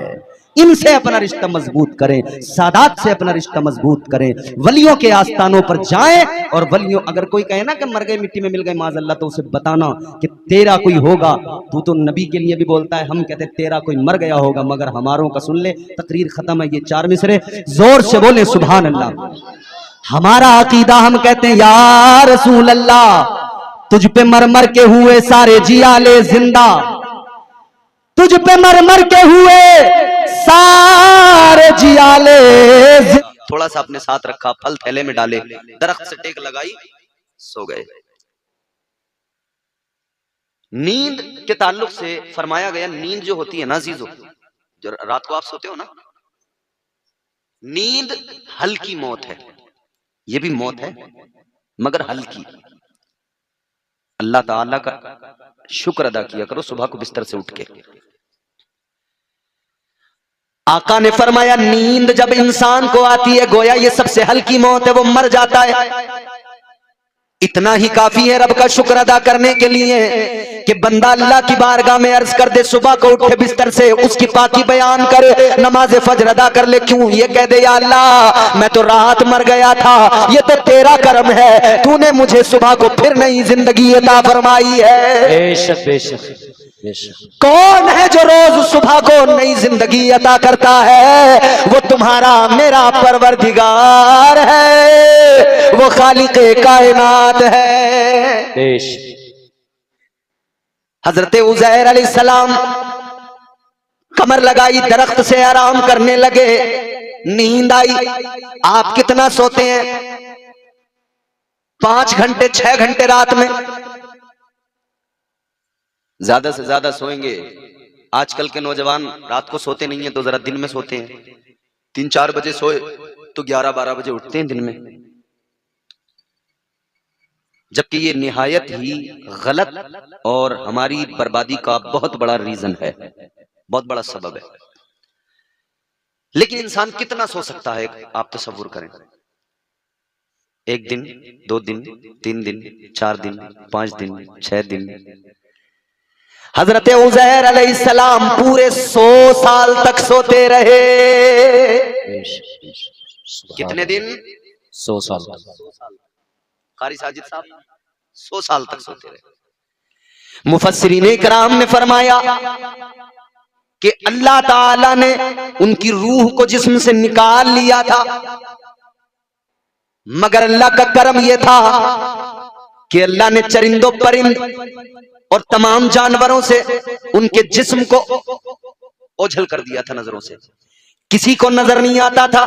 इनसे अपना रिश्ता मजबूत करें, सादात से अपना रिश्ता मजबूत करें, वलियों के आस्थानों पर जाएं। और वलियों, अगर कोई कहे ना कि मर गए मिट्टी में मिल गए माज़अल्लाह, तो उसे बताना कि तेरा कोई होगा। तू तो नबी के लिए भी बोलता है, हम कहते तेरा कोई मर गया होगा, मगर हमारों का सुन ले। तकरीर खत्म है, ये 4 मिसरे जोर से बोले सुभान अल्लाह। हमारा अकीदा, हम कहते हैं या रसूल अल्लाह, तुझ पे मर मर के हुए सारे जियाले जिंदा, तुझ पे मर मर के हुए सारे जियाले। थोड़ा सा अपने साथ रखा, फल थैले में डाले, दरख्त से टेक लगाई, सो गए। नींद के ताल्लुक से फरमाया गया, नींद जो होती है ना अजीजों, जो रात को आप सोते हो ना, नींद हल्की मौत है। ये भी मौत है मगर हल्की। अल्लाह ताला का शुक्र अदा किया करो सुबह को बिस्तर से उठ के। आका ने फरमाया नींद जब इंसान को आती है गोया ये सबसे हल्की मौत है, वो मर जाता है। इतना ही काफी है रब का शुक्र अदा करने के लिए कि बंदा अल्लाह की बारगाह में अर्ज कर दे, सुबह को उठे बिस्तर से उसकी पाकी बयान करे, नमाज फजर अदा कर ले। क्यों? ये कह दे या अल्लाह मैं तो रात मर गया था, ये तो तेरा करम है, तूने मुझे सुबह को फिर नई जिंदगी अता फरमाई है। बेशक बेशक बेशक। कौन है जो रोज सुबह को नई जिंदगी अता करता है? वो तुम्हारा मेरा परवरदिगार है, वो खालिक़े कायनात है। बेशक। हजरत उज़ैर अलैहिस्सलाम कमर लगाई, दरख्त से आराम करने लगे, नींद आई। आप कितना सोते हैं? 5 घंटे 6 घंटे रात में? ज्यादा से ज्यादा सोएंगे। आजकल के नौजवान रात को सोते नहीं है तो जरा दिन में सोते हैं। 3-4 बजे सोए तो 11-12 बजे उठते हैं दिन में, जबकि ये निहायत ही गलत और हमारी बर्बादी का बहुत बड़ा रीजन है, बहुत बड़ा सबब है। लेकिन इंसान कितना सो सकता है आप तसव्वुर करें। 1 दिन, 2 दिन, 3 दिन, 4 दिन, 5 दिन, 6 दिन। हजरत उज़ैर अलैहिस्सलाम पूरे 100 साल तक सोते रहे। कितने दिन? 100 साल। कारी साजिद साहब 100 साल तक सोते रहे। मुफस्सिरीन इकराम ने फरमाया कि अल्लाह ताला ने उनकी रूह को जिस्म से निकाल लिया था, मगर अल्लाह का करम यह था कि अल्लाह ने चरिंदों परिंद और तमाम जानवरों से उनके जिस्म को ओझल कर दिया था नजरों से, किसी को नजर नहीं आता था।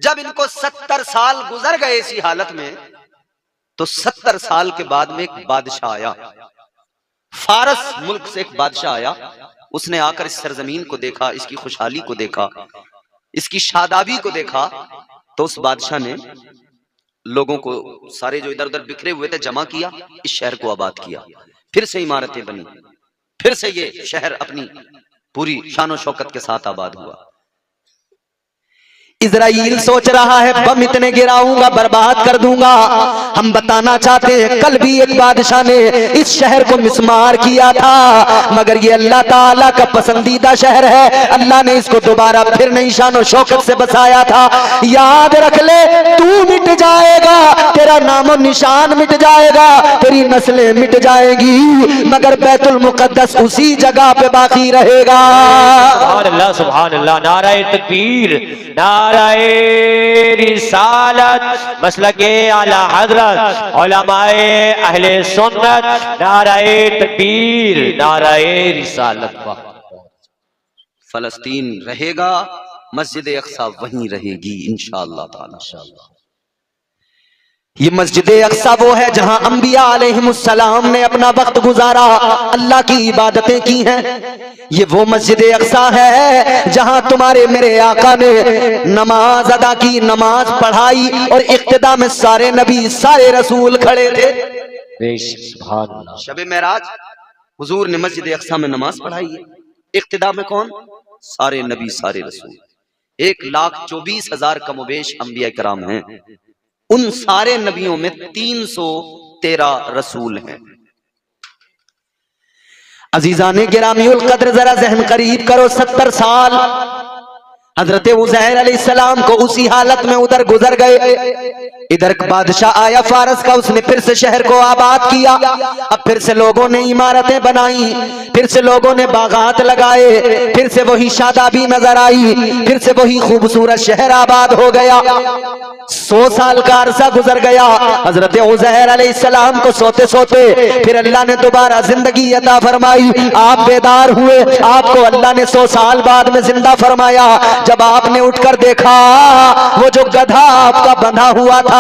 जब इनको 70 साल गुजर गए इसी हालत में, तो 70 साल के बाद में एक बादशाह आया, फारस मुल्क से एक बादशाह आया। उसने आकर इस सरजमीन को देखा, इसकी खुशहाली को देखा, इसकी शादाबी को देखा, तो उस बादशाह ने लोगों को सारे जो इधर उधर बिखरे हुए थे जमा किया, इस शहर को आबाद किया। फिर से इमारतें बनी, फिर से ये शहर अपनी पूरी शान और शौकत के साथ आबाद हुआ। इज़राइल सोच रहा है बम इतने गिराऊंगा बर्बाद कर दूंगा। हम बताना चाहते हैं कल भी एक बादशाह ने इस शहर को मिस्मार किया था, मगर ये अल्लाह ताला का पसंदीदा शहर है। अल्लाह ने इसको दोबारा फिर नई शान और शौकत से बसाया था। याद रख ले, तू मिट जाएगा, तेरा नामो निशान मिट जाएगा, तेरी नस्लें मिट जाएगी, मगर बैतुल मुकद्दस उसी जगह पे बाकी रहेगा। सुभान अल्लाह, सुभान अल्लाह। नाराए तकबीर, नाराए रिसालत, मसलके आला हजरत, उलमाए अहले सुन्नत, नाराए तकबीर, नाराए रिसालत। फलस्तीन रहेगा, मस्जिद अक्सा वहीं रहेगी इंशाअल्लाह ताला। ये मस्जिद अक्सा वो है जहां अंबिया अलैहिमुस्सलाम ने अपना वक्त गुजारा, अल्लाह की इबादतें की हैं। ये वो मस्जिद अक्सा है जहां तुम्हारे मेरे आका ने नमाज अदा की, नमाज पढ़ाई और इक्तिदा में सारे नबी सारे रसूल खड़े थे। सुभान अल्लाह। शब मेराज हुजूर ने मस्जिद अक्सा में नमाज पढ़ाई है। इक्तिदा में कौन? सारे नबी सारे रसूल। 1,24,000 कमोबेश अंबिया कराम हैं। उन सारे नबियों में 313 रसूल हैं। अजीजाने गिरामीउल कद्र, जरा जहन करीब करो, 70 साल हजरत उज़ैर अलैहिस्सलाम को उसी हालत में उधर गुजर गए। इधर बादशाह आया फारस का, उसने फिर से शहर को आबाद किया। अब फिर से लोगों ने इमारतें बनाई, फिर से लोगों ने बागात लगाए, फिर से वही शादाबी नजर आई, फिर से वही खूबसूरत शहर आबाद हो गया। 100 साल का अरसा गुजर गया। हजरत उज़ैर अलैहिस्सलाम को सोते सोते फिर अल्लाह ने दोबारा जिंदगी अता फरमाई। आप बेदार हुए, आपको अल्लाह ने 100 साल बाद में जिंदा फरमाया। जब आपने उठकर देखा, वो जो गधा आपका बंधा हुआ था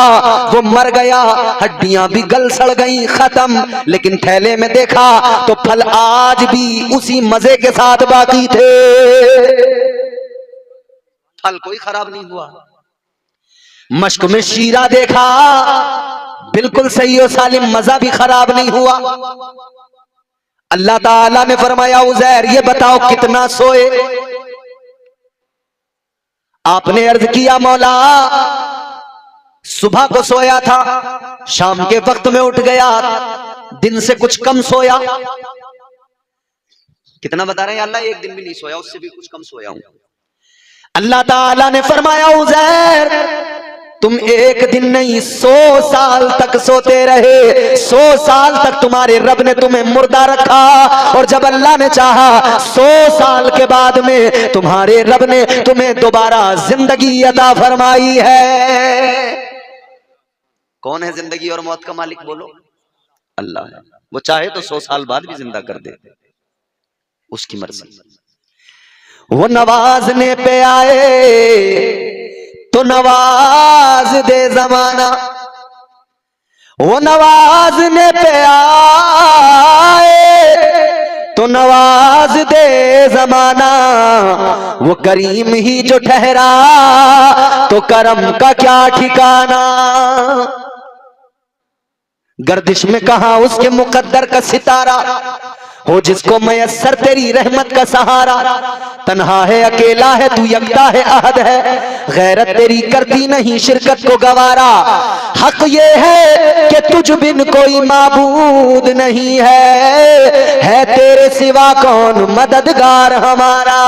वो मर गया, हड्डियां भी गल सड़ गई, खत्म। लेकिन थैले में देखा तो फल आज भी उसी मजे के साथ बाकी थे, फल कोई खराब नहीं हुआ। मश्क में शीरा देखा, बिल्कुल सही और सालिम, मजा भी खराब नहीं हुआ। अल्लाह ताला ने फरमाया, उज़ैर ये बताओ कितना सोए? आपने अर्ज किया, मौला सुबह को सोया था, शाम के वक्त में उठ गया, दिन से कुछ कम सोया। कितना बता रहे हैं अल्लाह? एक दिन भी नहीं सोया, उससे भी कुछ कम सोया हूं। अल्लाह ताला ने फरमाया, उज़ैर तुम एक दिन नहीं 100 साल तक सोते रहे। 100 साल तक तुम्हारे रब ने तुम्हें मुर्दा रखा, और जब अल्लाह ने चाहा 100 साल के बाद में तुम्हारे रब ने तुम्हें दोबारा जिंदगी अता फरमाई है। कौन है जिंदगी और मौत का मालिक? बोलो, अल्लाह है। वो चाहे तो 100 साल बाद भी जिंदा कर दे, उसकी मर्जी। वो नवाजने पे आए तो नवाज दे जमाना, वो नवाजने पे आए तो नवाज दे जमाना, वो करीम ही जो ठहरा तो करम का क्या ठिकाना। गर्दिश में कहा उसके मुकद्दर का सितारा, हो जिसको मयस्सर तेरी रहमत का सहारा। तन्हा है, अकेला है, तू यकता है, अहद है, गैरत तेरी करती नहीं शिरकत को गवारा। हक ये है कि तुझ बिन कोई माबूद नहीं है तेरे सिवा कौन मददगार हमारा।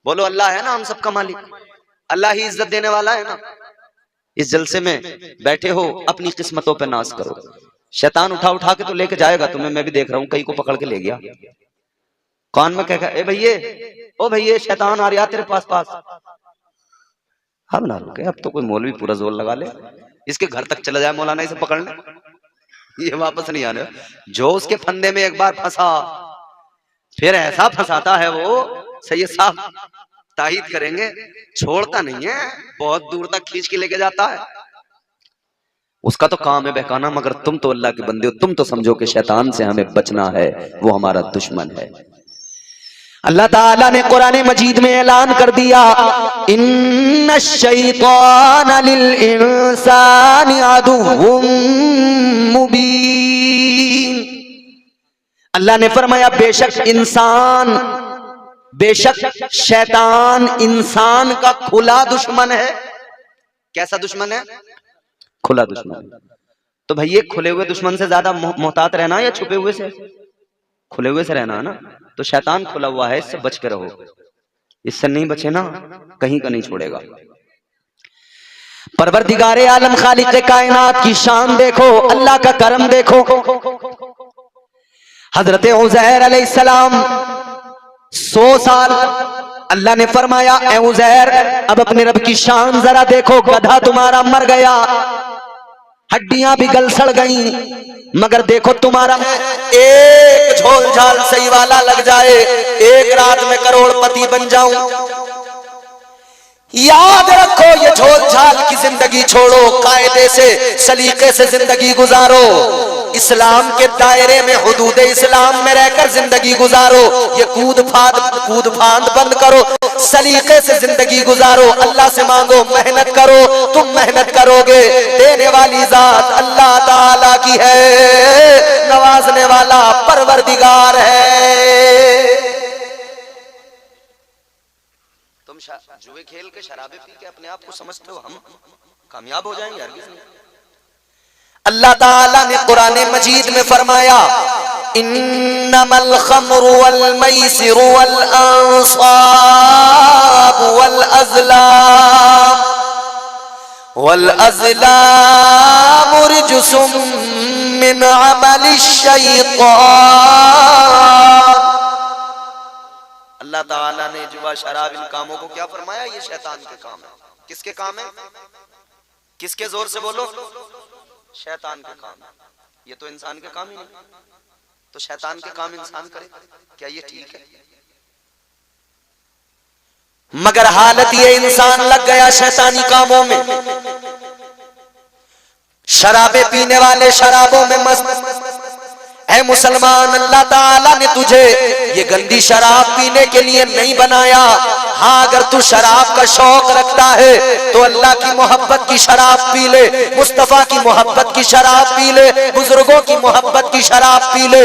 बोलो, अल्लाह है ना हम सबका मालिक, अल्लाह ही इज्जत देने वाला है ना। इस जलसे में बैठे हो, अपनी किस्मतों पे नाज करो। शैतान उठा उठा के तो लेके जाएगा तुम्हें, मैं भी देख रहा हूं, कई को पकड़ के ले गया। कान में कह, ए भैये, ओ भैये, शैतान आ रहा तेरे पास पास। अब ना रुके, अब तो कोई मौलवी पूरा जोर लगा ले, इसके घर तक चला जाए मौलाना इसे पकड़ने, ये वापस नहीं आने। जो उसके फंदे में एक बार फंसा, फिर ऐसा फंसाता है वो, सैयद साहब ताहीद करेंगे, छोड़ता नहीं है, बहुत दूर तक खींच के लेके जाता है। उसका तो काम है बहकाना, मगर तुम तो अल्लाह के बंदे हो, तुम तो समझो कि शैतान से हमें बचना है, वो हमारा दुश्मन है। अल्लाह ताला ने कुरान मजीद में ऐलान कर दिया, इन्नश शैतान लिल इंसानी अदुव्वुम मुबीन। अल्लाह ने फरमाया, बेशक शैतान इंसान का खुला दुश्मन है। कैसा दुश्मन है? खुला दुश्मन। तो भैया खुले हुए दुश्मन से ज्यादा मोहतात रहना या छुपे हुए से? खुले हुए से रहना है ना। तो शैतान खुला हुआ है, इससे बच के रहो, इससे नहीं बचे ना कहीं का नहीं छोड़ेगा। परवरदिगारे आलम खालिक कायनात की शान देखो, अल्लाह का करम देखो। हजरत उज़ैर अलैहिस्सलाम 100 साल, अल्लाह ने फरमाया, ए उज़ैर अब अपने रब की शान जरा देखो। गधा तुम्हारा मर गया, हड्डियां भी गल सड़ गई, मगर देखो तुम्हारा एक झोल झाल सही वाला लग जाए, एक रात में करोड़पति बन जाऊं। याद रखो ये झोल झाल की जिंदगी छोड़ो, कायदे से सलीके से जिंदगी गुजारो, इस्लाम के दायरे में हुदूद इस्लाम में रहकर जिंदगी गुजारो। ये कूद फांद बंद करो, सलीके से जिंदगी गुजारो, अल्लाह से मांगो, मेहनत करो, तुम मेहनत करोगे, देने वाली जात अल्लाह ताला की है, नवाजने वाला परवरदिगार है। तुम जुए खेल के शराबे पी के अपने आप को समझते हो हम कामयाब हो जाएंगे? हरगिज़ नहीं। अल्लाह ताला ने कुरान मजीद में फरमाया, इन्नमल खम्रु वल मैसिरु वल अंसाब वल अज़लाम रिजसुम मिन अमलिश शैतान। अल्लाह ताला ने जुआ शराब इन कामों को क्या फरमाया? ये शैतान के काम है। किसके काम है? किसके जोर से बोलो? शैतान के काम है। ये तो इंसान के काम ही नहीं। तो शैतान के काम इंसान करे, क्या ये ठीक है? मगर हालत ये इंसान लग गया शैतानी कामों में। शराबे पीने वाले शराबों में मस्त। ऐ मुसलमान, अल्लाह ताला ने तुझे ये गंदी शराब पीने के लिए नहीं बनाया। हाँ, अगर तू शराब का शौक रखता है तो अल्लाह की मोहब्बत की शराब पी ले, मुस्तफा की मोहब्बत की शराब पी ले, बुजुर्गों की मोहब्बत की शराब पी ले।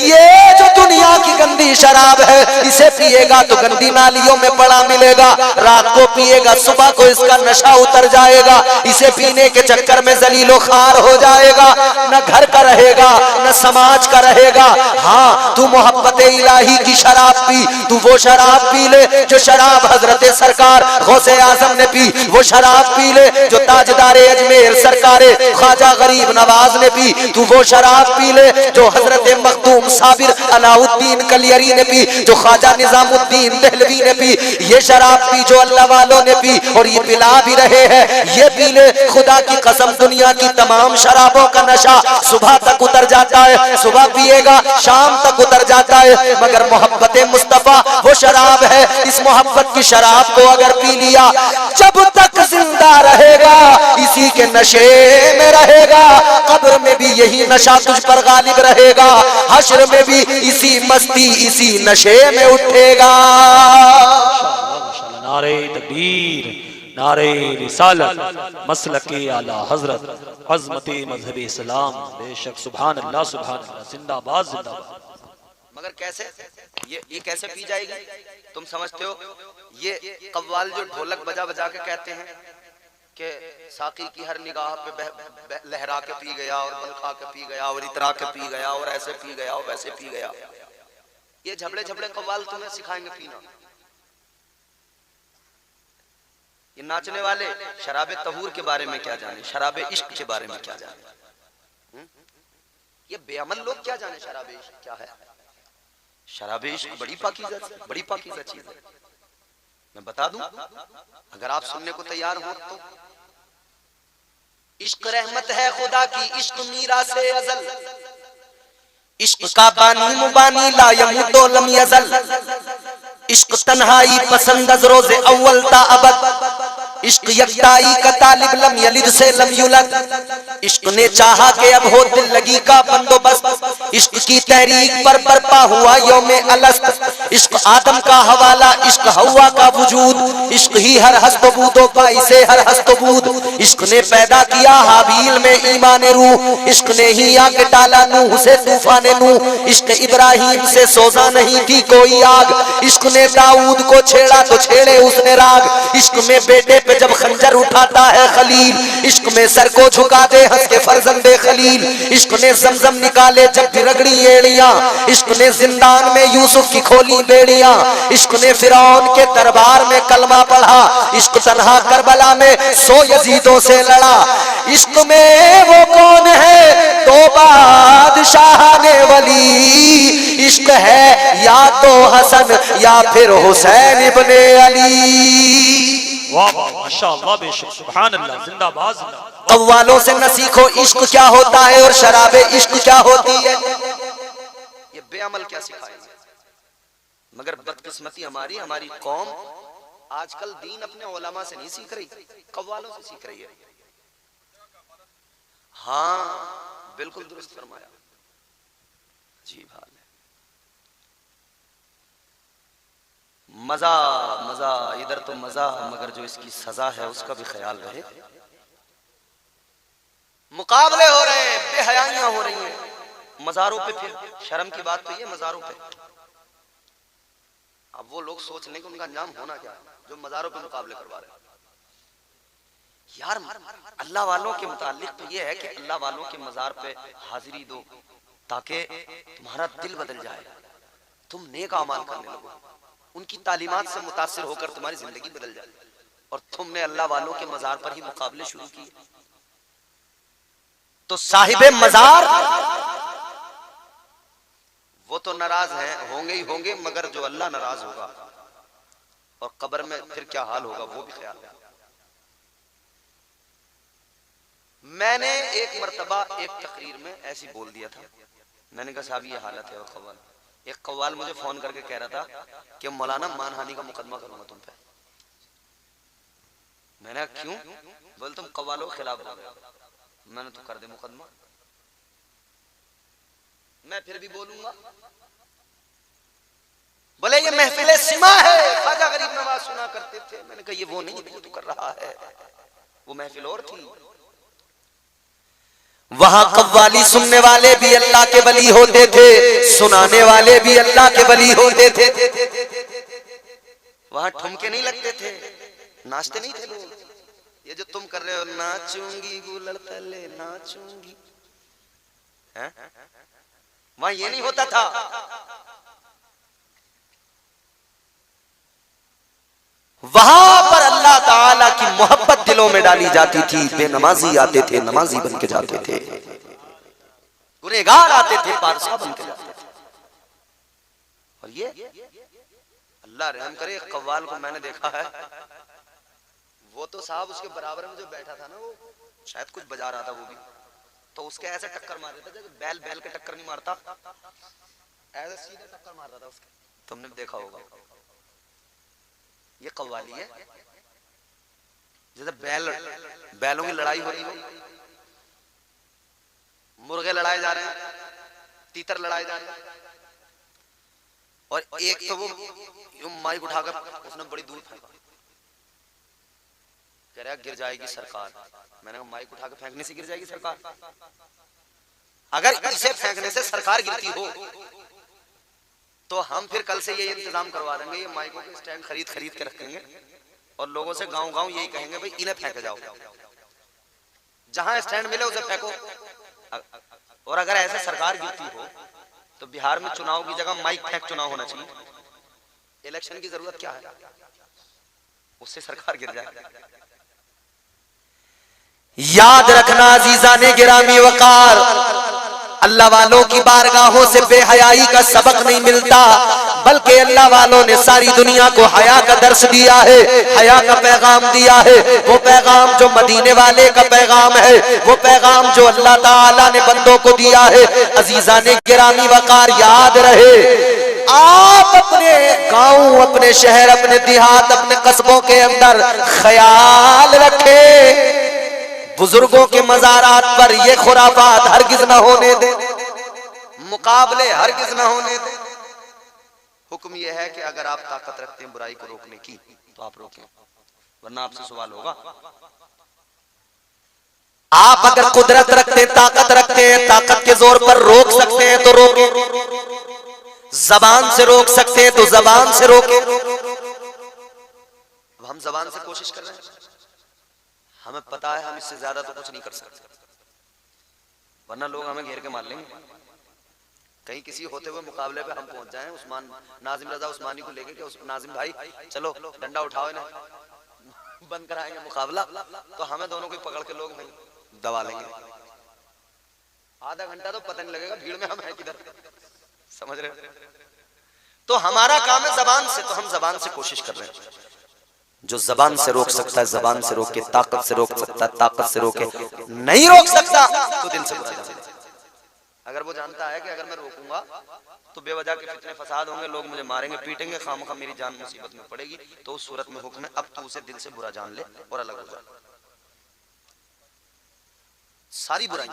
ये जो दुनिया की गंदी शराब है, इसे पिएगा तो गंदी नालियों में पड़ा मिलेगा, रात को पिएगा सुबह को इसका नशा उतर जाएगा, इसे पीने के चक्कर में जलीलो खार हो जाएगा, न घर का रहेगा न समाज का रहेगा। हाँ, तू मोहब्बत इलाही की शराब पी, तू वो शराब पी ले जो शराब हजरत सरकार गौसे आजम ने पी, वो शराब पी ले जो ताजदार अजमेर सरकार ख्वाजा गरीब नवाज ने पी, तू वो शराब पी ले जो हजरत मखदूम साबिर अलाउद्दीन कलियरी ने पी, जो ख्वाजा निजामुद्दीन देहलवी ने पी। ये शराब पी जो अल्लाह वालों ने पी और ये पिला भी रहे हैं। ये पी ले, खुदा की कसम दुनिया की तमाम शराबों का नशा सुबह तक उतर जाता है, सुबह पिएगा शाम तक उतर जाता है, मगर मोहब्बत मुस्तफा वो शराब है। इस मोहब्बत की शराब को अगर पी लिया, जब तक जिंदा रहेगा इसी के नशे में रहेगा, कब्र में भी यही नशा तुझ पर गालिब रहेगा, हश्र में भी इसी मस्ती इसी नशे में उठेगा। नारे तकबीर, नारे रिसालत, मसलके आला हजरत, अज़मते मज़हब इस्लाम। बेशक सुभान अल्लाह, जिंदाबाद जिंदाबाद। मगर कैसे? ये कैसे पी जाएगी? तुम समझते हो? ये कव्वाल जो ढोलक बजा बजा के कहते हैं कि साकी की हर निगाह पे लहरा के पी गया और बलखा के पी गया और इतरा के पी गया और ऐसे पी गया और वैसे पी गया, ये झबड़े झबड़े कव्वाल तुम्हें सिखाएंगे पीना। ये नाचने वाले शराबे तहूर के बारे में क्या जाने, शराबे इश्क के बारे में क्या जाने? ये बेअमल लोग क्या जाने शराबे इश्क क्या है? शराबे इश्क बड़ी पाकीज़ा चीज है। मैं बता दूं, अगर आप सुनने को तैयार हो तो। इश्क रहमत है खुदा की, इश्क मीरा से अज़ल, इश्क का बानी मुबानी ला यमूतो लम यज़ल, इश्क तन्हाई पसंद अज़ रोज़े अव्वल ता अबद, इश्क यकताई का तालिब लम यलिद से लम युलद, इश्क ने चाहा कि अब हो दिल लगी का बंदोबस्त, इश्क की तहरीक पर बरपा हुआ यौमे अलस्त, इश्क आदम का हवाला, इश्क हवा का वजूद, इश्क ही हर हस्तबूदों का इसे हर हस्तबूद, इश्क ने पैदा किया हाबील में ईमान रूह, इश्क ने ही आग डाला नूह से तूफान नूह, इश्क इब्राहिम से सोजा नहीं थी कोई आग, इश्क ने दाऊद को छेड़ा तो छेड़े उसने राग, इश्क में बेटे पे जब खंजर उठाता है खलील, इश्क में सर को झुका दे हंस के फर्जंदे खलील, इश्क ने जमजम निकाले जब भी रगड़ी एड़ियां, इश्क ने जिंदान में यूसुफ की खोली बेड़ियां, इश्क ने फिरौन के दरबार में कलमा पढ़ा, इश्क तन्हा करबला में 100 यजीदों से लड़ा, इश्क में वो कौन है तो बादशाह ने वली, इश्क है या तो हसन या फिर हुसैन इब्ने अली। वाह माशाअल्लाह, बेशक सुभान अल्लाह, जिंदाबाद जिंदाबाद। कव्वालों से न सीखो इश्क क्या होता है और शराबे इश्क क्या होती है। ये बेअमल क्या सिखाएंगे? मगर बदकिस्मती हमारी कौम आजकल दीन अपने उलमा से नहीं सीख रही, कव्वालों से सीख रही है। हाँ बिल्कुल दुरुस्त फरमाया जी भाई। मजा मजा इधर तो मजा, मगर जो इसकी सजा है उसका भी ख्याल रहे। मुकाबले हो रहे हैं, बेहयाइयां हो रही हैं मजारों पे। फिर शर्म की बात तो ये मजारों पे, अब वो लोग सोच लें कि उनका अंजाम होना क्या है जो मजारों पे मुकाबले करवा रहे हैं। यार अल्लाह वालों के मुतालिक तो ये है कि अल्लाह वालों के मजार पे हाजिरी दो ताकि तुम्हारा दिल बदल जाए, तुम नेक अमाल करने लगो, उनकी तालीमात से मुतासिर होकर तुम्हारी जिंदगी बदल जाए। और तुमने अल्लाह वालों के मजार पर ही मुकाबले शुरू किए। तो साहिबे मजार वो तो नाराज हैं, होंगे ही होंगे, मगर जो अल्लाह नाराज होगा और कब्र में फिर क्या हाल होगा वो भी ख्याल है। मैंने एक मर्तबा एक तकरीर में ऐसी बोल दिया था, मैंने कहा साहब ये हालत है। और कव्वाल, एक कव्वाल मुझे फोन करके कह रहा था कि मौलाना मानहानि का मुकदमा करूंगा तुम पे। मैंने कहा क्यों? बोल तुम कव्वालों के खिलाफ बोल रहे हो। मैंने तो कर दे मुकदमा, मैं फिर भी बोलूंगा। बोले ये महफिल सिमा है, ख्वाजा गरीब नवाज सुना करते थे। मैंने कहा ये वो नहीं वो तो कर रहा है, वो महफिल और थी। वहां कव्वाली सुनने वाले भी अल्लाह के वली होते थे, सुनाने वाले भी अल्लाह के वली होते थे। वहां ठुमके नहीं लगते थे, नाचते नहीं थे लोग। ये जो तुम कर रहे हो, नाचूंगी गुलड़ तले नाचूंगी, हैं? वहां ये नहीं होता था। वहां पर अल्लाह ताला की मोहब्बत दिलों में डाली जाती थी। बेनमाजी आते थे, नमाजी बन के जाते थे, गुनहगार आते थे, पारसा बन के जाते थे। और ये अल्लाह रहम करे, कव्वाल को मैंने देखा है, वो तो साहब उसके बराबर में जो बैठा था ना, वो शायद कुछ बजा रहा था वो भी, तो उसके ऐसे टक्कर मार रहा था जैसे बैल बैल के टक्कर नहीं मारता, ऐसे सीधे टक्कर मार रहा था उसके। तुमने देखा होगा, ये कव्वाली है। जैसे बैलों की लड़ाई हो रही हो, मुर्गे लड़ाए जा रहे हैं, तीतर लड़ाए जा रहे हैं, और एक तो वो माइक उठाकर उसने बड़ी दूर फेंका, कह रहा गिर जाएगी सरकार। मैंने कहा माइक उठाकर फेंकने से गिर जाएगी सरकार? अगर इसे फेंकने से सरकार गिरती हो तो हम फिर कल से ये इंतजाम करवा देंगे, ये माइकों के स्टैंड खरीद के रखेंगे और लोगों से गांव गांव यही कहेंगे भाई इन्हें फेंके जाओ, जहां स्टैंड मिले उसे फेंको। और अगर ऐसे सरकार गिरती हो तो बिहार में चुनाव की जगह माइक फेंक चुनाव होना चाहिए। इलेक्शन की जरूरत क्या है, उससे सरकार गिर जाए। याद रखना अजीजाने गिरामी वकार, अल्लाह वालों की बारगाहों से बेहयाई का सबक नहीं मिलता, बल्कि अल्लाह वालों ने सारी दुनिया को हया का दर्श दिया है, हया का पैगाम दिया है। वो पैगाम जो मदीने वाले का पैगाम है, वो पैगाम जो अल्लाह ताला ने बंदों को दिया है। अजीजाने गिरामी वकार, याद रहे, आप अपने गांव, अपने शहर, अपने देहात, अपने कस्बों के अंदर ख्याल रखें, बुजुर्गों के मज़ारात पर ये खुराफात हरगिज न होने दे, मुकाबले हरगिज न होने दे। हुक्म यह है कि अगर आप ताकत रखते हैं बुराई को रोकने की तो आप रोकें, वरना आपसे सवाल होगा। आप अगर कुदरत रखते हैं, ताकत रखते हैं, ताकत के जोर पर रोक सकते हैं तो रोकें, जबान से रोक सकते हैं तो जबान से रोकें। अब हम जबान से कोशिश कर रहे हैं, हमें पता है हम इससे ज्यादा तो कुछ नहीं कर सकते, वरना लोग हमें घेर के मार लेंगे। कहीं किसी होते हुए मुकाबले पे हम पहुंच जाएं, उस्मान नाजिम रजा उस्मानी को लेके कि नाजिम भाई चलो डंडा उठाओ इन्हें, बंद कराएंगे मुकाबला, तो हमें दोनों को पकड़ के लोग नहीं दबा लेंगे। आधा घंटा तो पता नहीं लगेगा भीड़ में हम हैं किधर, समझ रहे हो? तो हमारा काम है जबान से, तो हम जबान से कोशिश कर रहे हैं। जो जबान से रोक सकता है जबान से रोके, ताकत से रोक सकता है ताकत से रोके, नहीं रोक सकता तो दिल से बुरा जाने। अगर वो जानता है कि अगर मैं रोकूंगा तो बेवजह के फितने फसाद होंगे, लोग मुझे मारेंगे पीटेंगे, खामखा मेरी जान मुसीबत में पड़ेगी, तो उस सूरत में हुक्म है अब तू उसे दिल से बुरा जान ले और अलग हो जा। सारी बुराई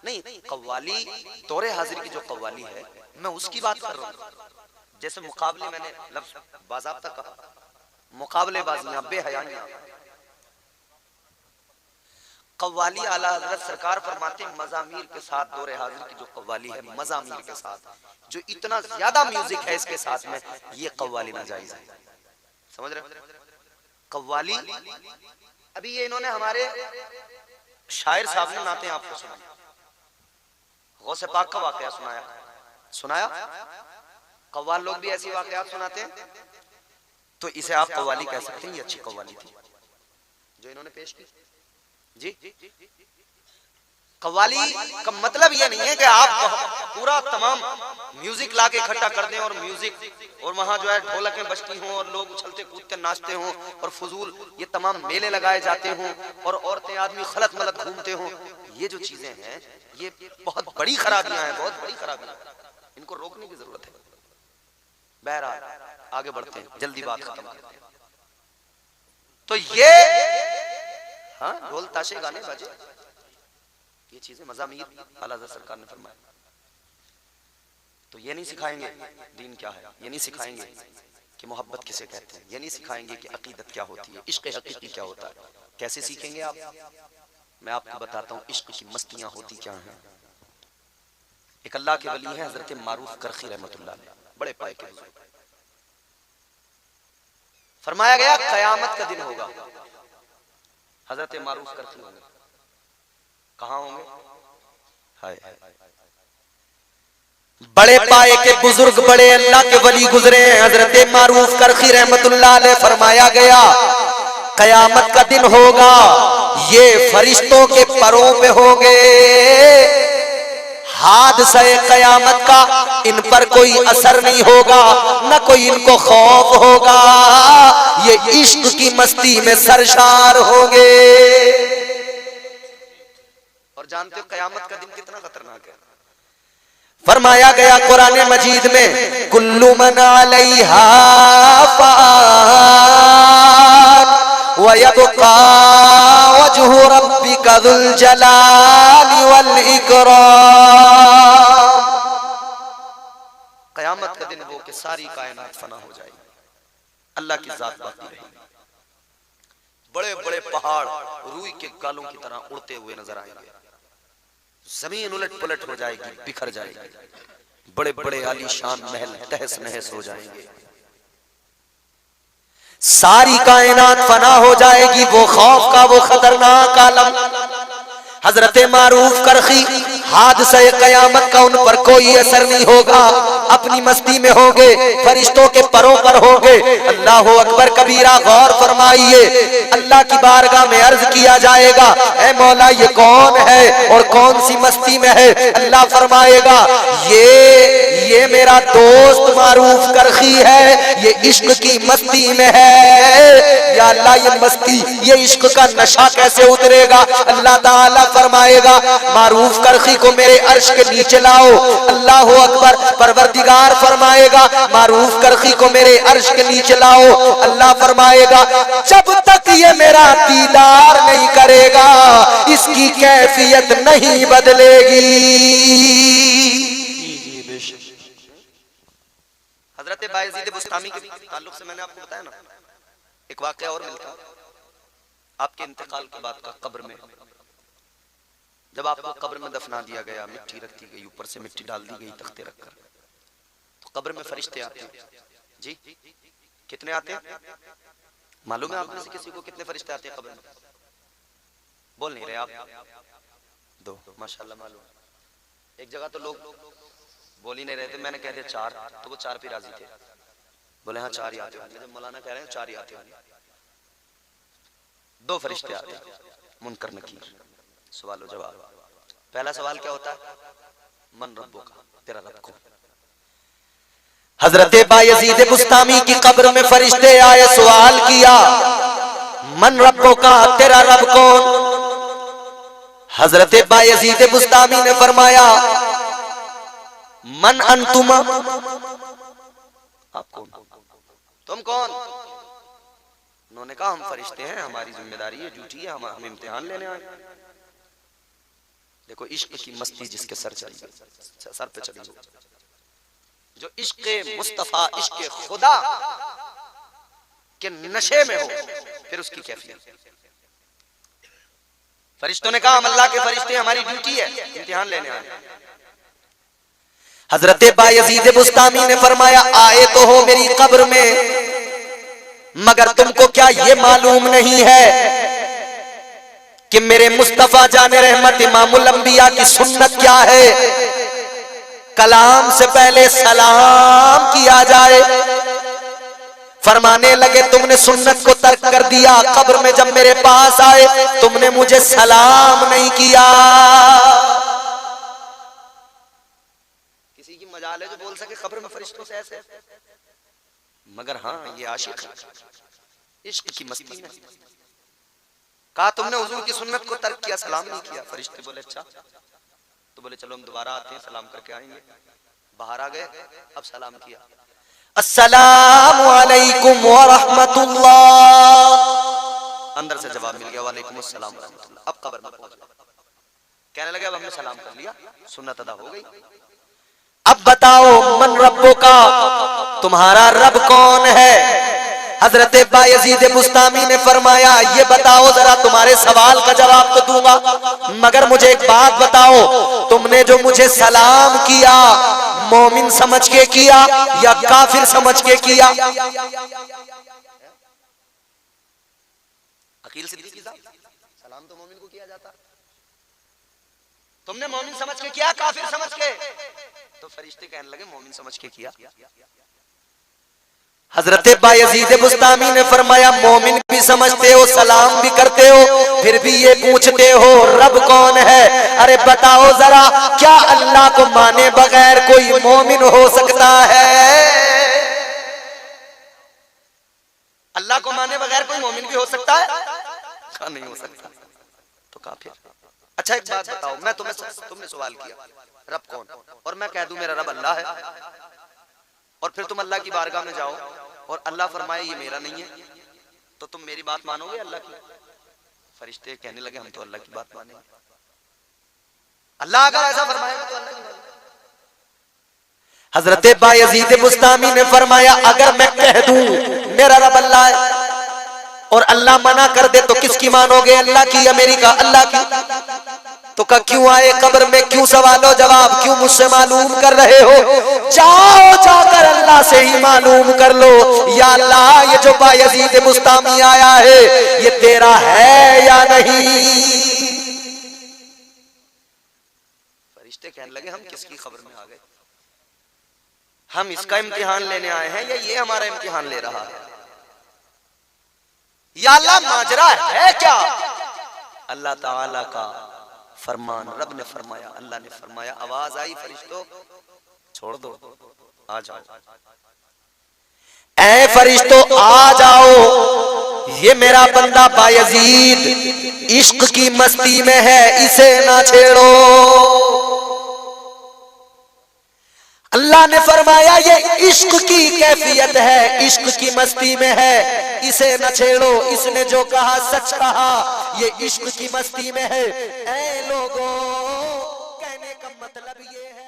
नहीं, कव्वाली दौरे हाजिर की जो कव्वाली है मैं उसकी बात कर रहा हूँ। जैसे मुकाबले, मैंने लफ्ज बाज़ाब्ता कहा, मुकाबलेबाजियां, बेहयानियां। कव्वाली आला हजरत सरकार फरमाते हैं मजामीर के साथ, दौरे हाजिर की जो कव्वाली है मजामीर के साथ, जो इतना ज्यादा म्यूजिक है इसके साथ में, ये कव्वाली नाजायज है। समझ रहे? कव्वाली अभी ये इन्होंने हमारे शायर साहब ने नाते आपको सुनाया, गौसे पाक का वाकया सुनाया। कव्वाल लोग भी ऐसी वाकयात सुनाते हैं, तो इसे आप कव्वाली कह सकते हैं। ये अच्छी कव्वाली थी जो इन्होंने पेश की जी। कव्वाली का मतलब ये नहीं है कि आप पूरा तमाम म्यूजिक लाके इकट्ठा कर दें और म्यूजिक और वहां जो है ढोलकें बजती हों और लोग उछलते कूदते नाचते हों और फजूल ये तमाम मेले लगाए जाते हों और औरतें आदमी खलत मलत घूमते हों। ये जो चीजें हैं ये बहुत बड़ी खराबियां हैं, बहुत बड़ी खराबियां, इनको रोकने की जरूरत है। बहरहाल आगे बढ़ते हैं, जल्दी बात खत्म करते हैं। तो ये हाँ, ढोल ताशे गाने बजे, ये चीजें मज़ामीर आला हज़रत सरकार ने फरमाया। तो ये नहीं सिखाएंगे दीन क्या है, ये नहीं सिखाएंगे कि मोहब्बत किसे कहते हैं, ये नहीं सिखाएंगे कि अकीदत क्या होती है, इश्क हकीकी क्या होता है। कैसे सीखेंगे आप? मैं आपको बताता हूँ इश्क की मस्तियां होती क्या हैं। एक अल्लाह के वली हैं हजरत मारूफ करखी रहमतुल्लाह अलैह, बड़े पाए के बुजुर्ग। फरमाया गया कयामत का दिन होगा, हजरत मारूफ करखी होंगे। कहां होंगे? हाय बड़े पाए के बुजुर्ग, बड़े अल्लाह के वली गुजरे हैं हजरत मारूफ करखी रहमतुल्लाह अलैह। फरमाया गया कयामत का दिन होगा, ये फरिश्तों के परों पे होंगे, हादसा कयामत का इन पर कोई असर नहीं होगा, न कोई इनको खौफ होगा, ये इश्क की मस्ती में सरशार होंगे। और जानते हो कयामत का दिन कितना खतरनाक है। फरमाया गया कुरान मजीद में कुल्लु मन अलैहा फान व यबका वजहु रब्बिका जुल जलाली वल इकराम। कयामत का दिन वो कि सारी कायनात फना हो जाएगी, अल्लाह की जात बाकी रहेगी। बड़े बड़े पहाड़ रूई के गालों की तरह उड़ते हुए नजर आएंगे, जमीन उलट पुलट हो जाएगी, बिखर जाएगी, बड़े बड़े आलीशान महल तहस नहस हो जाएंगे, सारी कायनात फना हो जाएगी। वो खौफ का वो खतरनाक आलम। हजरत मारूफ करखी हादसा कयामत का उन पर कोई असर नहीं होगा, अपनी मस्ती में होंगे, फरिश्तों के परों पर होंगे। अल्लाह अकबर कबीरा। गौर फरमाइए, अल्लाह की बारगाह में अर्ज किया जाएगा, ऐ मौला ये कौन है और कौन सी मस्ती में है? अल्लाह फरमाएगा ये मेरा दोस्त मारूफ करखी है, ये इश्क की मस्ती में है। या अल्लाह ये मस्ती, ये इश्क का नशा कैसे उतरेगा? अल्लाह ताला फरमाएगा मारूफ करखी को मेरे अर्श के नीचे लाओ। अल्लाह अकबर। परवरदिगार फरमाएगा मारूफ करखी को मेरे अर्श के नीचे लाओ। अल्लाह फरमाएगा जब तक ये मेरा दीदार नहीं करेगा इसकी कैफियत नहीं बदलेगी। हजरत बायजीद बुस्तामी के ताल्लुक से मैंने आपको बताया ना, एक वाकया और मिलता आपके इंतकाल के बाद का। कब्र में जब आपको कब्र में दफना दिया गया, मिट्टी रख दी गई, ऊपर से मिट्टी डाल दी गई तख्ते रखकर, तो कब्र में फरिश्ते आते हैं जी। कितने आते हैं मालूम है आप में से किसी को? कितने फरिश्ते आते हैं कब्र में? बोल नहीं रहे आप? दो, माशाल्लाह मालूम। एक जगह तो लोग बोल ही नहीं रहे थे, मैंने कह दिया चार, तो वो चार भी राजी थे, बोले हाँ चार ही आते होंगे। जब मौलाना कह रहे हैं चार ही आते होंगे, दो फरिश्ते आते हैं, मुनकर नकीर। सवाल जवाब। पहला सवाल क्या होता है? मन रब्बो का, तेरा रब कौन? हजरत बायजीद बुस्तामी की कब्र में फरिश्ते आए, सवाल किया मन रब्बो का, तेरा रब कौन? हजरत बायजीद बुस्तामी ने फरमाया मन अंतुमा, आप कौन, तुम कौन? उन्होंने कहा हम फरिश्ते हैं, हमारी जिम्मेदारी है, ड्यूटी है, हम इम्तिहान लेने आए। देखो इश्क की मस्ती जिसके सर पे चली, जो इश्क मुस्तफा इश्क खुदा के नशे में हो, फिर उसकी कैफियत। फरिश्तों ने कहा हम अल्लाह के फरिश्ते, हमारी ड्यूटी है, इम्तिहान लेने आए। हजरत बायजीद बुस्तामी ने फरमाया आए तो हो मेरी कब्र में, मगर तुमको क्या ये मालूम नहीं है कि मेरे मुस्तफा जाने रहमत इमामुल अंबिया की सुन्नत क्या है? कलाम से पहले सलाम किया जाए। फरमाने लगे तुमने सुन्नत को तर्क कर दिया, कब्र में जब मेरे पास आए तुमने मुझे सलाम नहीं किया। किसी की मजाल है जो बोल सके कब्र में फरिश्तों से ऐसे? मगर हाँ ये आशिक इश्क की मस्ती में। कहा तुमने हुजूर की सुन्नत को तर्क किया, सलाम नहीं किया। फरिश्ते बोले अच्छा, तो बोले चलो हम दोबारा आते हैं, सलाम करके आएंगे। बाहर आ गए, अब सलाम किया, अस्सलामु अलैकुम व रहमतुल्लाह। अंदर से जवाब मिल गया वालेकुम अस्सलाम व रहमतुल्लाह। अब कब्र में पहुंच गए, कहने लगे अब हमने सलाम कर लिया, सुन्नत अदा हो गई। अब बताओ मन रब्बो का, तुम्हारा रब कौन है? हजरत बायजीद बुस्तामी ने फरमाया ये बताओ जरा, तुम्हारे सवाल का जवाब तो दूंगा, मगर मुझे एक बात बताओ, तुमने जो मुझे सलाम किया मोमिन समझ के किया या काफिर समझ के किया? अकील सिद्दीकी साहब, सलाम तो मोमिन को किया जाता, तुमने मोमिन समझ के किया काफिर समझ के? तो फरिश्ते कहने लगे मोमिन समझ के किया। हजरत बायजीद बुस्तामी ने फरमाया मोमिन भी समझते हो, सलाम भी करते हो, फिर भी ये पूछते हो रब कौन है? अरे बताओ जरा, क्या अल्लाह को माने बगैर कोई मोमिन हो सकता है? अल्लाह को माने बगैर कोई मोमिन भी हो सकता है? नहीं हो सकता, तो काफिर। अच्छा एक बात बताओ, मैं तुमने सवाल किया रब कौन, और मैं कह दूं मेरा रब अल्लाह है, और फिर तुम अल्लाह की बारगाह में जाओ और अल्लाह फरमाए ये मेरा नहीं है, तो तुम मेरी बात मानोगे अल्लाह की? फरिश्ते कहने लगे हम तो अल्लाह की बात मानेंगे। अल्लाह अगर ऐसा फरमाएगा तो अल्लाह की बात। हजरत बायजीद बुस्तामी ने फरमाया अगर मैं कह दूं मेरा रब अल्लाह है और अल्लाह मना कर दे तो किसकी मानोगे, अल्लाह की या मेरी? का अल्लाह की। तो का क्यों आए कब्र में, क्यों सवालो जवाब, क्यों मुझसे मालूम कर रहे हो? जाओ जाकर अल्लाह से ही मालूम कर लो, या अल्लाह ये जो बायजीद बुस्तामी आया है ये तेरा है या नहीं? फरिश्ते कहने लगे हम किसकी खबर में आ गए, हम इसका इम्तिहान लेने आए हैं या ये हमारा इम्तिहान ले रहा है? या अल्लाह माजरा है क्या? अल्लाह ताला का फरमान, रब ने फरमाया, अल्लाह ने फरमाया, आवाज आई फरिश्तों छोड़ दो, आ जाओ, ऐ फरिश्तों आ जाओ, ये मेरा बंदा बायजीद इश्क की मस्ती में है, इसे ना छेड़ो। अल्लाह ने फरमाया ये इश्क की कैफियत है, इश्क की मस्ती में है, इसे न छेड़ो। इसने जो कहा सच कहा, ये इश्क की मस्ती में है। ऐ लोगों, कहने का मतलब ये है